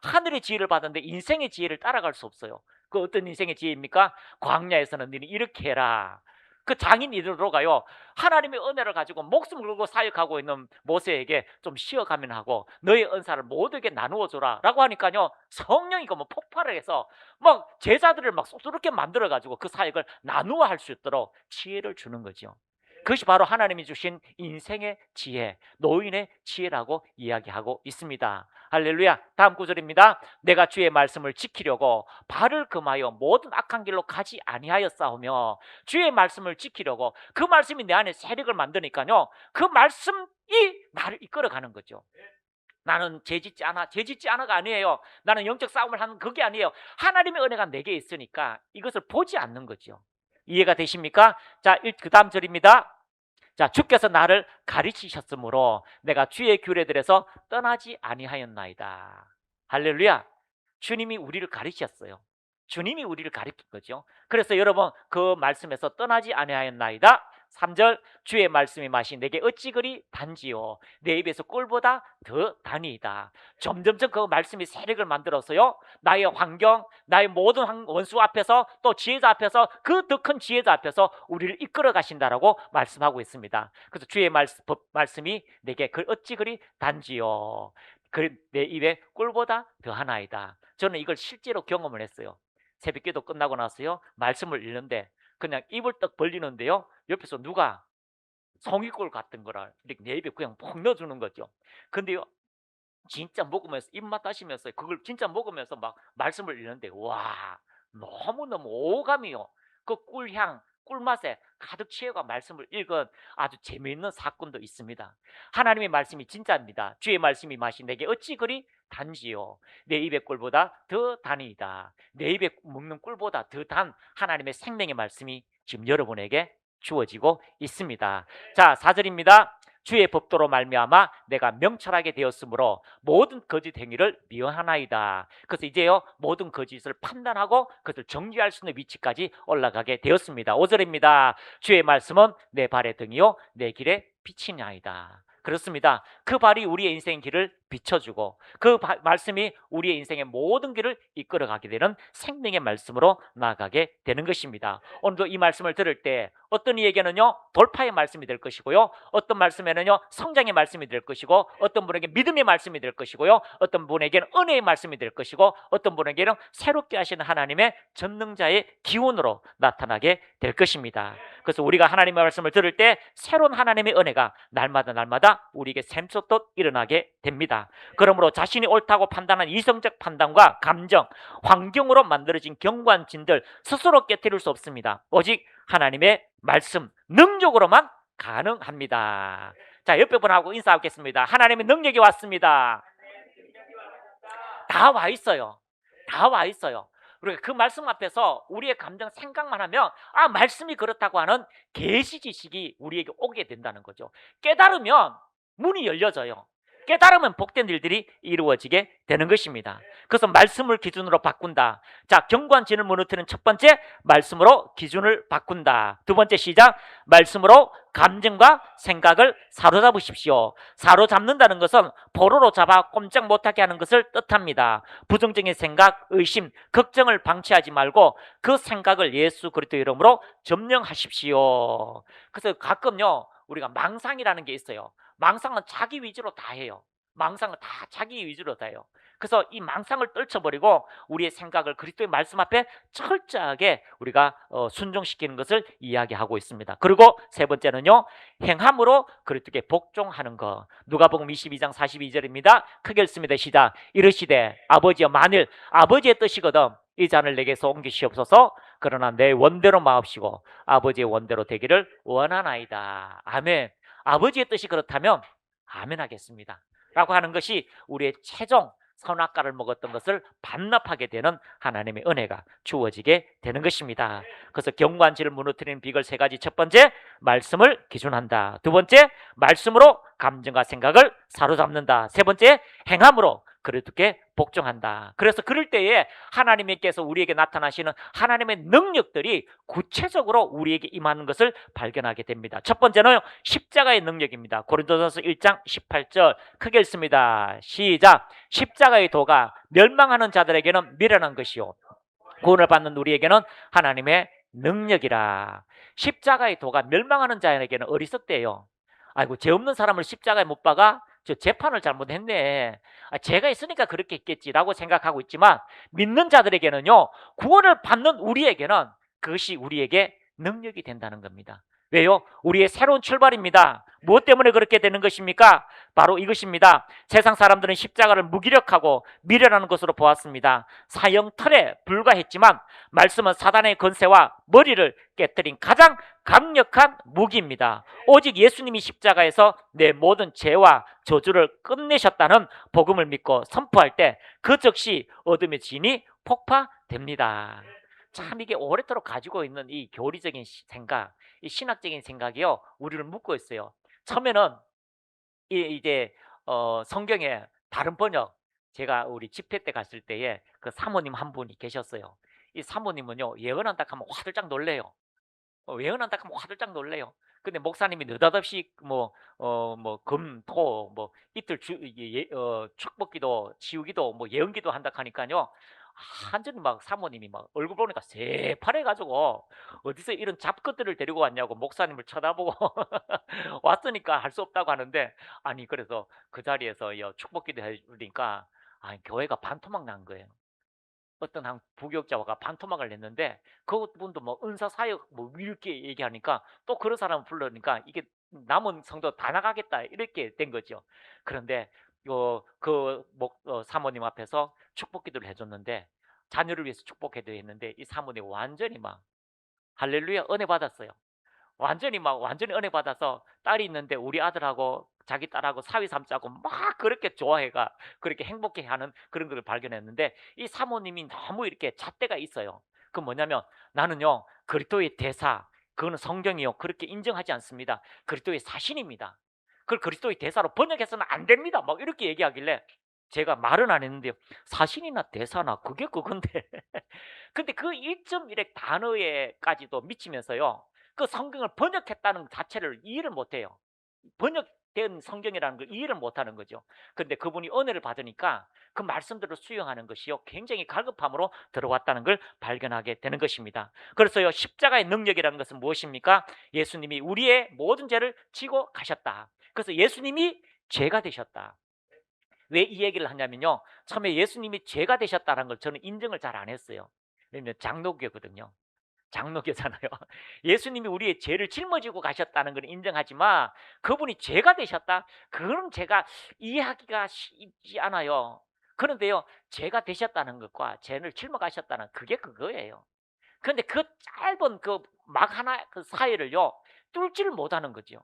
하늘의 지혜를 받았는데 인생의 지혜를 따라갈 수 없어요. 그 어떤 인생의 지혜입니까? 광야에서는 너는 이렇게 해라. 그 장인 이르로가요, 하나님의 은혜를 가지고 목숨을 걸고 사역하고 있는 모세에게 좀 쉬어가면 하고 너의 은사를 모두에게 나누어 줘라 라고 하니까요, 성령이 뭐 폭발을 해서 막 제자들을 막 쏙쏙하게 만들어 가지고 그 사역을 나누어 할 수 있도록 지혜를 주는 거죠. 그것이 바로 하나님이 주신 인생의 지혜, 노인의 지혜라고 이야기하고 있습니다. 할렐루야. 다음 구절입니다. 내가 주의 말씀을 지키려고 발을 금하여 모든 악한 길로 가지 아니하여 싸우며, 주의 말씀을 지키려고 그 말씀이 내 안에 세력을 만드니까요, 그 말씀이 나를 이끌어가는 거죠. 나는 죄짓지 않아가 아니에요. 나는 영적 싸움을 하는 그게 아니에요. 하나님의 은혜가 내게 있으니까 이것을 보지 않는 거죠. 이해가 되십니까? 자, 그 다음 절입니다. 자, 주께서 나를 가르치셨으므로 내가 주의 규례들에서 떠나지 아니하였나이다. 할렐루야. 주님이 우리를 가르치셨어요. 주님이 우리를 가르친 거죠. 그래서 여러분, 그 말씀에서 떠나지 아니하였나이다. 3절, 주의 말씀이 마시 내게 어찌 그리 단지요, 내 입에서 꿀보다 더 단이다. 점점점 그 말씀이 세력을 만들어서요, 나의 환경, 나의 모든 원수 앞에서, 또 지혜자 앞에서, 그 더 큰 지혜자 앞에서 우리를 이끌어 가신다라고 말씀하고 있습니다. 그래서 주의 말씀이 내게 어찌 그리 단지요, 내 입에 꿀보다 더 하나이다. 저는 이걸 실제로 경험을 했어요. 새벽기도 끝나고 나서요, 말씀을 읽는데 그냥 입을 떡 벌리는데요, 옆에서 누가 송이꿀 같은 거를 이렇게 내 입에 그냥 푹 넣어주는 거죠. 근데요, 진짜 먹으면서 입맛 다시면서 그걸 진짜 먹으면서 막 말씀을 읽는데, 와, 너무너무 오감이요. 그 꿀향, 꿀맛에 가득 채워가 말씀을 읽은 아주 재미있는 사건도 있습니다. 하나님의 말씀이 진짜입니다. 주의 말씀이 마시 내게 어찌 그리 단지요, 내 입의 꿀보다 더 단이다. 내 입에 먹는 꿀보다 더 단 하나님의 생명의 말씀이 지금 여러분에게 주어지고 있습니다. 자, 4절입니다. 주의 법도로 말미암아 내가 명철하게 되었으므로 모든 거짓 행위를 미워하나이다. 그래서 이제요, 모든 거짓을 판단하고 그것을 정죄할 수 있는 위치까지 올라가게 되었습니다. 5절입니다. 주의 말씀은 내 발의 등이요 내 길에 빛이나이다. 그렇습니다. 그 발이 우리의 인생 길을 비춰주고 그 말씀이 우리의 인생의 모든 길을 이끌어가게 되는 생명의 말씀으로 나아가게 되는 것입니다. 오늘도 이 말씀을 들을 때 어떤 이에게는요 돌파의 말씀이 될 것이고요, 어떤 말씀에는요 성장의 말씀이 될 것이고, 어떤 분에게 믿음의 말씀이 될 것이고요, 어떤 분에게는 은혜의 말씀이 될 것이고, 어떤 분에게는 새롭게 하시는 하나님의 전능자의 기운으로 나타나게 될 것입니다. 그래서 우리가 하나님의 말씀을 들을 때 새로운 하나님의 은혜가 날마다 우리에게 샘솟듯 일어나게 됩니다. 그러므로 자신이 옳다고 판단한 이성적 판단과 감정, 환경으로 만들어진 경관진들 스스로 깨뜨릴 수 없습니다. 오직 하나님의 말씀, 능력으로만 가능합니다. 자, 옆에 분하고 인사하겠습니다. 하나님의 능력이 왔습니다. 다 와 있어요. 다 와 있어요. 우리가 그 말씀 앞에서 우리의 감정 생각만 하면 말씀이 그렇다고 하는 계시 지식이 우리에게 오게 된다는 거죠. 깨달으면 문이 열려져요. 깨달으면 복된 일들이 이루어지게 되는 것입니다. 그래서 말씀을 기준으로 바꾼다. 자, 경관진을 무너뜨리는 첫 번째, 말씀으로 기준을 바꾼다. 두 번째 시작, 말씀으로 감정과 생각을 사로잡으십시오. 사로잡는다는 것은 포로로 잡아 꼼짝 못하게 하는 것을 뜻합니다. 부정적인 생각, 의심, 걱정을 방치하지 말고 그 생각을 예수 그리스도의 이름으로 점령하십시오. 그래서 가끔요 우리가 망상이라는 게 있어요. 망상은 자기 위주로 다 해요. 망상은 다 자기 위주로 다 해요. 그래서 이 망상을 떨쳐버리고 우리의 생각을 그리스도의 말씀 앞에 철저하게 우리가 순종시키는 것을 이야기하고 있습니다. 그리고 세 번째는요, 행함으로 그리스도께 복종하는 것. 누가복음 22장 42절입니다. 크게 읽습니다. 시작. 이르시되 아버지여, 만일 아버지의 뜻이거든 이 잔을 내게서 옮기시옵소서. 그러나 내 원대로 마옵시고 아버지의 원대로 되기를 원하나이다. 아멘. 아버지의 뜻이 그렇다면 아멘 하겠습니다 라고 하는 것이 우리의 최종 선악과를 먹었던 것을 반납하게 되는 하나님의 은혜가 주어지게 되는 것입니다. 그래서 경관지를 무너뜨리는 비결 세 가지. 첫 번째, 말씀을 기준한다. 두 번째, 말씀으로 감정과 생각을 사로잡는다. 세 번째, 행함으로 그렇게 복종한다. 그래서 그럴 때에 하나님께서 우리에게 나타나시는 하나님의 능력들이 구체적으로 우리에게 임하는 것을 발견하게 됩니다. 첫 번째는 십자가의 능력입니다. 고린도전서 1장 18절 크게 읽습니다. 시작. 십자가의 도가 멸망하는 자들에게는 미련한 것이요 구원을 받는 우리에게는 하나님의 능력이라. 십자가의 도가 멸망하는 자에게는 어리석대요. 아이고, 죄 없는 사람을 십자가에 못 박아? 저 재판을 잘못했네. 죄가 있으니까 그렇게 했겠지라고 생각하고 있지만, 믿는 자들에게는요, 구원을 받는 우리에게는 그것이 우리에게 능력이 된다는 겁니다. 왜요? 우리의 새로운 출발입니다. 무엇 때문에 그렇게 되는 것입니까? 바로 이것입니다. 세상 사람들은 십자가를 무기력하고 미련한 것으로 보았습니다. 사형틀에 불과했지만 말씀은 사단의 권세와 머리를 깨뜨린 가장 강력한 무기입니다. 오직 예수님이 십자가에서 내 모든 죄와 저주를 끝내셨다는 복음을 믿고 선포할 때 그 즉시 어둠의 진이 폭파됩니다. 참 이게 오래도록 가지고 있는 이 교리적인 생각, 이 신학적인 생각이요, 우리를 묶고 있어요. 처음에는 이제 성경에 다른 번역, 제가 우리 집회 때 갔을 때에 그 사모님 한 분이 계셨어요. 이 사모님은요, 예언한다 하면 화들짝 놀래요. 예언한다 하면 화들짝 놀래요. 근데 목사님이 느닷없이 금, 토, 이틀 축복기도, 지우기도, 예언기도 한다 하니까요, 완전히 막 사모님이 막 얼굴 보니까 새파래가지고 어디서 이런 잡것들을 데리고 왔냐고 목사님을 쳐다보고 왔으니까 할 수 없다고 하는데, 아니 그래서 그 자리에서 축복기도 해주니까 교회가 반토막 난 거예요. 어떤 한 부교육자가 반토막을 냈는데 그분도 뭐 은사 사역 뭐 이렇게 얘기하니까 또 그런 사람을 불러니까 이게 남은 성도 다 나가겠다 이렇게 된 거죠. 그런데 사모님 앞에서 축복 기도를 해줬는데, 자녀를 위해서 축복 기도 했는데 이 사모님 완전히 막 할렐루야 은혜 받았어요. 완전히 은혜 받아서 딸이 있는데 우리 아들하고 자기 딸하고 사위 삼자고 막 그렇게 좋아해가 그렇게 행복해하는 그런 걸 발견했는데, 이 사모님이 너무 이렇게 잣대가 있어요. 그 뭐냐면, 나는요 그리스도의 대사, 그거는 성경이요 그렇게 인정하지 않습니다. 그리스도의 사신입니다. 그걸 그리스도의 대사로 번역해서는 안 됩니다. 막 이렇게 얘기하길래 제가 말은 안 했는데요, 사신이나 대사나 그게 그건데 근데 그 1.1의 단어에까지도 미치면서요, 그 성경을 번역했다는 자체를 이해를 못해요. 번역된 성경이라는 걸 이해를 못하는 거죠. 근데 그분이 은혜를 받으니까 그 말씀들을 수용하는 것이요 굉장히 갈급함으로 들어왔다는 걸 발견하게 되는 것입니다. 그래서요, 십자가의 능력이라는 것은 무엇입니까? 예수님이 우리의 모든 죄를 지고 가셨다. 그래서 예수님이 죄가 되셨다. 왜 이 얘기를 하냐면요, 처음에 예수님이 죄가 되셨다는 걸 저는 인정을 잘 안 했어요. 왜냐면 장로교거든요. 장로교잖아요. 예수님이 우리의 죄를 짊어지고 가셨다는 걸 인정하지만 그분이 죄가 되셨다? 그건 제가 이해하기가 쉽지 않아요. 그런데요, 죄가 되셨다는 것과 죄를 짊어가셨다는 그게 그거예요. 그런데 그 짧은 그 막 하나 그 사이를요 뚫지를 못하는 거죠.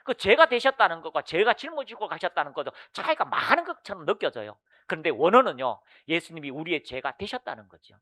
그 죄가 되셨다는 것과 죄가 짊어지고 가셨다는 것도 차이가 많은 것처럼 느껴져요. 그런데 원어는요, 예수님이 우리의 죄가 되셨다는 거죠.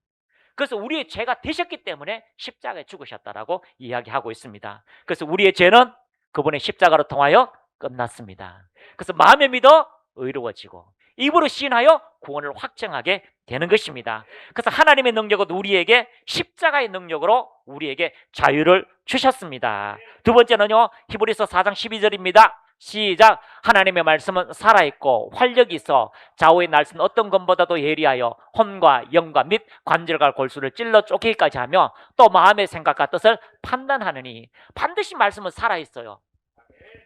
그래서 우리의 죄가 되셨기 때문에 십자가에 죽으셨다라고 이야기하고 있습니다. 그래서 우리의 죄는 그분의 십자가로 통하여 끝났습니다. 그래서 마음에 믿어 의로워지고 입으로 시인하여 구원을 확정하게 되는 것입니다. 그래서 하나님의 능력은 우리에게 십자가의 능력으로 우리에게 자유를 주셨습니다. 두 번째는요, 히브리서 4장 12절입니다. 시작. 하나님의 말씀은 살아있고 활력이 있어 좌우의 날선 어떤 것보다도 예리하여 혼과 영과 및 관절과 골수를 찔러 쪼개기까지 하며 또 마음의 생각과 뜻을 판단하느니. 반드시 말씀은 살아있어요.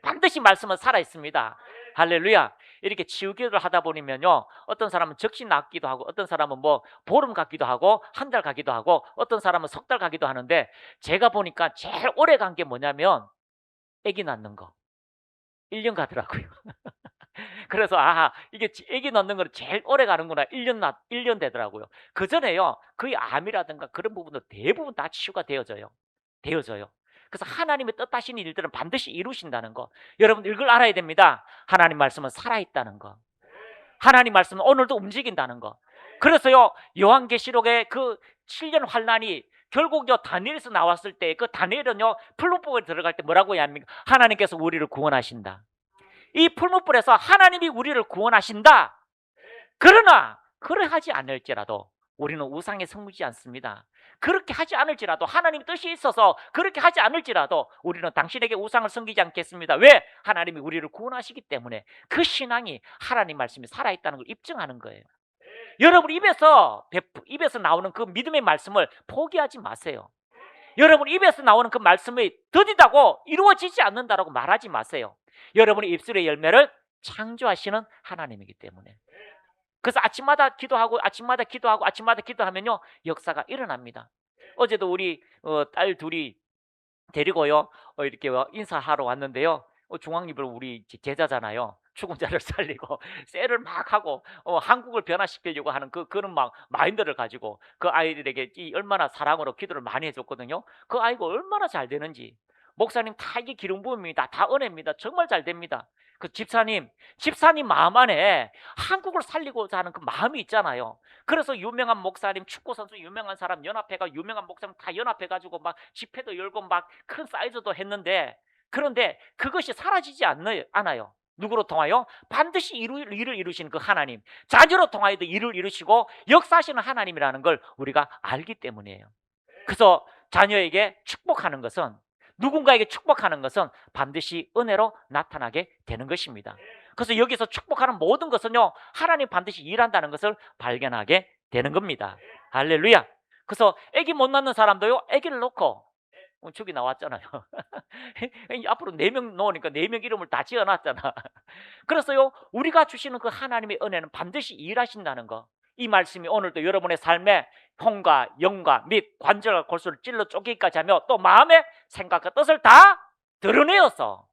반드시 말씀은 살아있습니다. 할렐루야. 이렇게 치유기도를 하다 보면요, 어떤 사람은 적시 낫기도 하고 어떤 사람은 뭐 보름 가기도 하고 한 달 가기도 하고 어떤 사람은 석 달 가기도 하는데, 제가 보니까 제일 오래 간 게 뭐냐면 아기 낳는 거 1년 가더라고요. 그래서 이게 아기 낳는 거는 제일 오래 가는구나. 1년 되더라고요. 그전에요 거의 암이라든가 그런 부분도 대부분 다 치유가 되어져요. 그래서 하나님의 뜻하신 일들은 반드시 이루신다는 거, 여러분 이걸 알아야 됩니다. 하나님 말씀은 살아있다는 거. 하나님 말씀은 오늘도 움직인다는 거. 그래서요, 요한계시록의 그 7년 환란이 결국 다니엘에서 나왔을 때 그 다니엘은요 풀무불에 들어갈 때 뭐라고 해야 합니까? 하나님께서 우리를 구원하신다. 이 풀무불에서 하나님이 우리를 구원하신다. 그러나 그러하지 않을지라도 우리는 우상에 섬기지 않습니다. 그렇게 하지 않을지라도 하나님 뜻이 있어서 그렇게 하지 않을지라도 우리는 당신에게 우상을 섬기지 않겠습니다. 왜? 하나님이 우리를 구원하시기 때문에. 그 신앙이 하나님 말씀이 살아있다는 걸 입증하는 거예요. 여러분 입에서 나오는 그 믿음의 말씀을 포기하지 마세요. 여러분 입에서 나오는 그 말씀이 더디다고 이루어지지 않는다라고 말하지 마세요. 여러분의 입술의 열매를 창조하시는 하나님이기 때문에. 그래서 아침마다 기도하면요 역사가 일어납니다. 어제도 우리 딸 둘이 데리고요 이렇게 인사하러 왔는데요. 중앙일보 우리 제자잖아요. 죽은 자를 살리고 셀을 막 하고 한국을 변화시키려고 하는 그런 막 마인드를 가지고 그 아이들에게 얼마나 사랑으로 기도를 많이 해줬거든요. 그 아이가 얼마나 잘 되는지. 목사님 다 이게 기름 부음입니다. 다 은혜입니다. 정말 잘 됩니다. 그 집사님 마음 안에 한국을 살리고자 하는 그 마음이 있잖아요. 그래서 유명한 목사님, 축구 선수 유명한 사람 연합회가 유명한 목사님 다 연합해가지고 막 집회도 열고 막 큰 사이즈도 했는데, 그런데 그것이 사라지지 않아요. 누구로 통하여? 반드시 일을 이루시는 그 하나님, 자녀로 통하여도 일을 이루시고 역사하시는 하나님이라는 걸 우리가 알기 때문이에요. 그래서 자녀에게 축복하는 것은, 누군가에게 축복하는 것은 반드시 은혜로 나타나게 되는 것입니다. 그래서 여기서 축복하는 모든 것은요 하나님 반드시 일한다는 것을 발견하게 되는 겁니다. 할렐루야. 그래서 아기 못 낳는 사람도요 아기를 놓고 저기 나왔잖아요. 앞으로 4명 놓으니까 4명 이름을 다 지어놨잖아. 그래서요 우리가 주시는 그 하나님의 은혜는 반드시 일하신다는 거, 이 말씀이 오늘도 여러분의 삶에 혼과 영과 및 관절과 골수를 찔러 쪼개기까지 하며 또 마음의 생각과 뜻을 다 드러내어서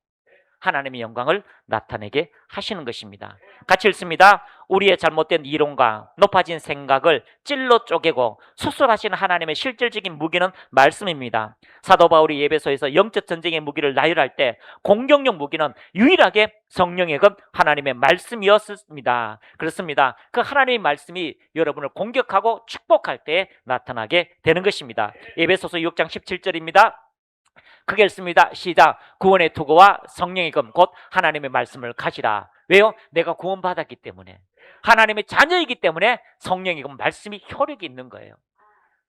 하나님의 영광을 나타내게 하시는 것입니다. 같이 읽습니다. 우리의 잘못된 이론과 높아진 생각을 찔러 쪼개고 수술하시는 하나님의 실질적인 무기는 말씀입니다. 사도 바울이 에베소에서 영적 전쟁의 무기를 나열할 때 공격용 무기는 유일하게 성령의 것 하나님의 말씀이었습니다. 그렇습니다. 그 하나님의 말씀이 여러분을 공격하고 축복할 때 나타나게 되는 것입니다. 에베소서 6장 17절입니다. 크게 읽습니다. 시작. 구원의 투구와 성령의 금 곧 하나님의 말씀을 가지라. 왜요? 내가 구원받았기 때문에, 하나님의 자녀이기 때문에 성령의 금 말씀이 효력이 있는 거예요.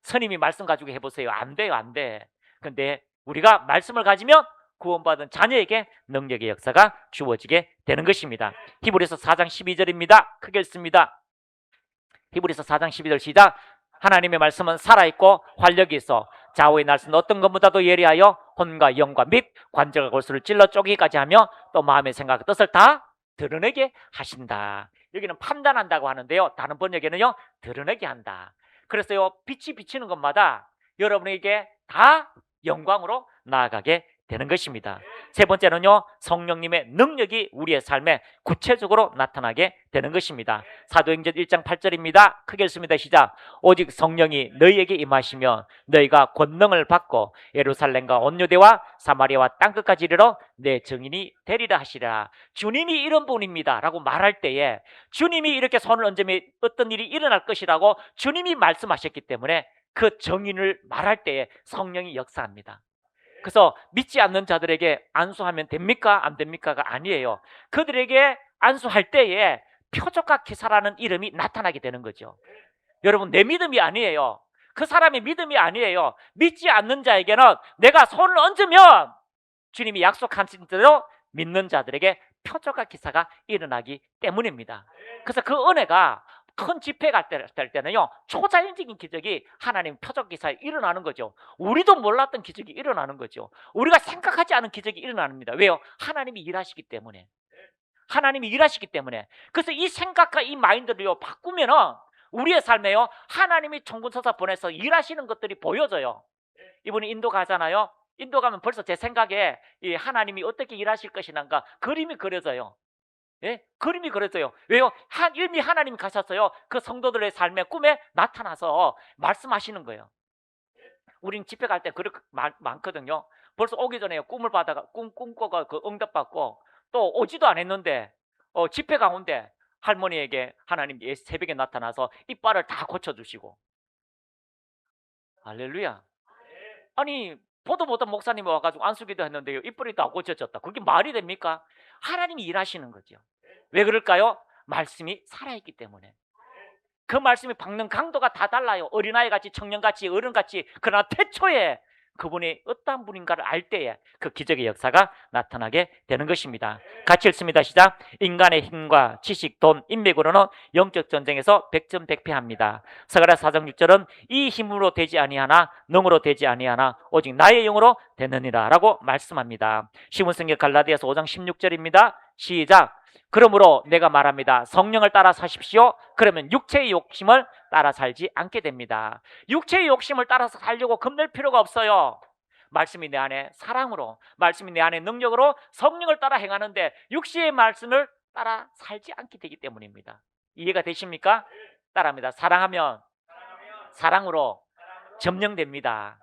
스님이 말씀 가지고 해보세요. 안 돼요, 안 돼. 근데 우리가 말씀을 가지면 구원받은 자녀에게 능력의 역사가 주어지게 되는 것입니다. 히브리서 4장 12절입니다. 크게 읽습니다. 히브리서 4장 12절 시작. 하나님의 말씀은 살아있고 활력이 있어 좌우의 날선 어떤 것보다도 예리하여 혼과 영과 및 관절과 골수를 찔러 쪼개기까지 하며 또 마음의 생각과 뜻을 다 드러내게 하신다. 여기는 판단한다고 하는데요, 다른 번역에는요 드러내게 한다. 그래서요 빛이 비치는 것마다 여러분에게 다 영광으로 나아가게 되는 것입니다. 세 번째는요 성령님의 능력이 우리의 삶에 구체적으로 나타나게 되는 것입니다. 사도행전 1장 8절입니다. 크게 읽습니다. 시작. 오직 성령이 너희에게 임하시면 너희가 권능을 받고 예루살렘과 온 유대와 사마리아와 땅끝까지 이르러 내 증인이 되리라 하시라. 주님이 이런 분입니다 라고 말할 때에 주님이 이렇게 손을 얹으면 어떤 일이 일어날 것이라고 주님이 말씀하셨기 때문에 그 증인을 말할 때에 성령이 역사합니다. 그래서 믿지 않는 자들에게 안수하면 됩니까? 안 됩니까가 아니에요. 그들에게 안수할 때에 표적과 기사라는 이름이 나타나게 되는 거죠. 여러분, 내 믿음이 아니에요. 그 사람의 믿음이 아니에요. 믿지 않는 자에게는 내가 손을 얹으면 주님이 약속하신 대로 믿는 자들에게 표적과 기사가 일어나기 때문입니다. 그래서 그 은혜가 큰 집회 갈 때는요 초자연적인 기적이 하나님 표적 기사에 일어나는 거죠. 우리도 몰랐던 기적이 일어나는 거죠. 우리가 생각하지 않은 기적이 일어납니다. 왜요? 하나님이 일하시기 때문에. 하나님이 일하시기 때문에. 그래서 이 생각과 이 마인드를요 바꾸면은 우리의 삶에요 하나님이 천군천사 보내서 일하시는 것들이 보여져요. 이분이 인도 가잖아요. 인도 가면 벌써 제 생각에 이 하나님이 어떻게 일하실 것이란가 그림이 그려져요. 예? 그림이 그랬어요. 왜요? 이미 하나님이 가셨어요. 그 성도들의 삶의 꿈에 나타나서 말씀하시는 거예요. 우린 집회 갈 때 그렇게 많거든요. 벌써 오기 전에 꿈을 받아가 꿈꿔가 그 응답받고 또 오지도 않았는데 집회 가운데 할머니에게 하나님 새벽에 나타나서 이빨을 다 고쳐주시고. 할렐루야. 아니 보도 못한 목사님이 와가지고 안수기도 했는데요 이빨이 다 고쳐졌다. 그게 말이 됩니까? 하나님이 일하시는 거죠. 왜 그럴까요? 말씀이 살아있기 때문에. 그 말씀이 박는 강도가 다 달라요. 어린아이같이 청년같이 어른같이. 그러나 태초에 그분이 어떠한 분인가를 알 때에 그 기적의 역사가 나타나게 되는 것입니다. 같이 읽습니다. 시작. 인간의 힘과 지식, 돈, 인맥으로는 영적 전쟁에서 백전백패합니다. 스가랴 4장 6절은 이 힘으로 되지 아니하나 능으로 되지 아니하나 오직 나의 영으로 되느니라 라고 말씀합니다. 시몬성경 갈라디아서 5장 16절입니다. 시작. 그러므로 내가 말합니다. 성령을 따라 사십시오. 그러면 육체의 욕심을 따라 살지 않게 됩니다. 육체의 욕심을 따라서 살려고 겁낼 필요가 없어요. 말씀이 내 안에 사랑으로, 말씀이 내 안에 능력으로 성령을 따라 행하는데 육체의 말씀을 따라 살지 않게 되기 때문입니다. 이해가 되십니까? 따라합니다. 사랑하면 사랑으로 점령됩니다.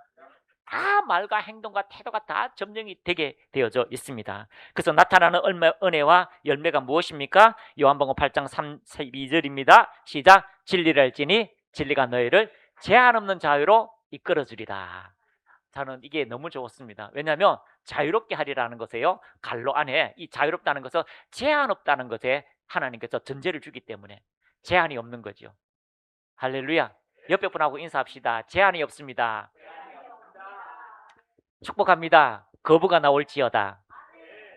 다 말과 행동과 태도가 다 점령이 되게 되어져 있습니다. 그래서 나타나는 은혜와 열매가 무엇입니까? 요한복음 8장 32절입니다. 시작. 진리를 알지니 진리가 너희를 제한 없는 자유로 이끌어주리라. 저는 이게 너무 좋습니다. 왜냐하면 자유롭게 하리라는 것에요. 갈로 안에 이 자유롭다는 것은 제한 없다는 것에 하나님께서 전제를 주기 때문에 제한이 없는 거죠. 할렐루야. 옆에 분하고 인사합시다. 제한이 없습니다. 축복합니다. 거부가 나올지어다.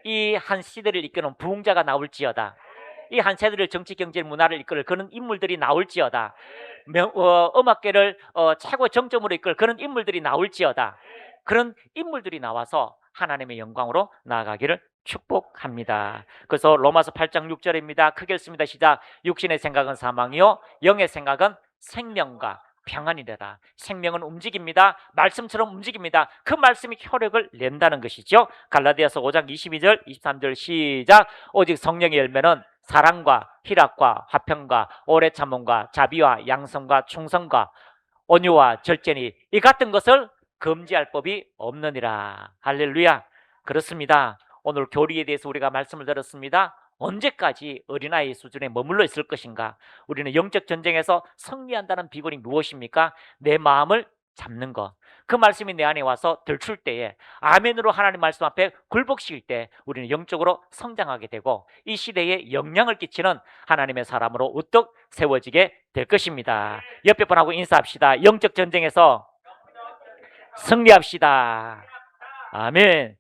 이 한 시대를 이끄는 부흥자가 나올지어다. 이 한 세대를 정치, 경제, 문화를 이끌 그런 인물들이 나올지어다. 음악계를 최고의 정점으로 이끌 그런 인물들이 나올지어다. 그런 인물들이 나와서 하나님의 영광으로 나아가기를 축복합니다. 그래서 로마서 8장 6절입니다. 크게 읽습니다. 시작. 육신의 생각은 사망이요 영의 생각은 생명과 평안이되라. 생명은 움직입니다. 말씀처럼 움직입니다. 그 말씀이 효력을 낸다는 것이죠. 갈라디아서 5장 22절 23절 시작. 오직 성령의 열매는 사랑과 희락과 화평과 오래 참음과 자비와 양성과 충성과 온유와 절제니 이 같은 것을 금지할 법이 없느니라. 할렐루야. 그렇습니다. 오늘 교리에 대해서 우리가 말씀을 들었습니다. 언제까지 어린아이 수준에 머물러 있을 것인가? 우리는 영적 전쟁에서 승리한다는 비결이 무엇입니까? 내 마음을 잡는 것. 그 말씀이 내 안에 와서 들출 때에 아멘으로 하나님 말씀 앞에 굴복시킬 때 우리는 영적으로 성장하게 되고 이 시대에 영향을 끼치는 하나님의 사람으로 우뚝 세워지게 될 것입니다. 옆에 분하고 인사합시다. 영적 전쟁에서 승리합시다. 아멘.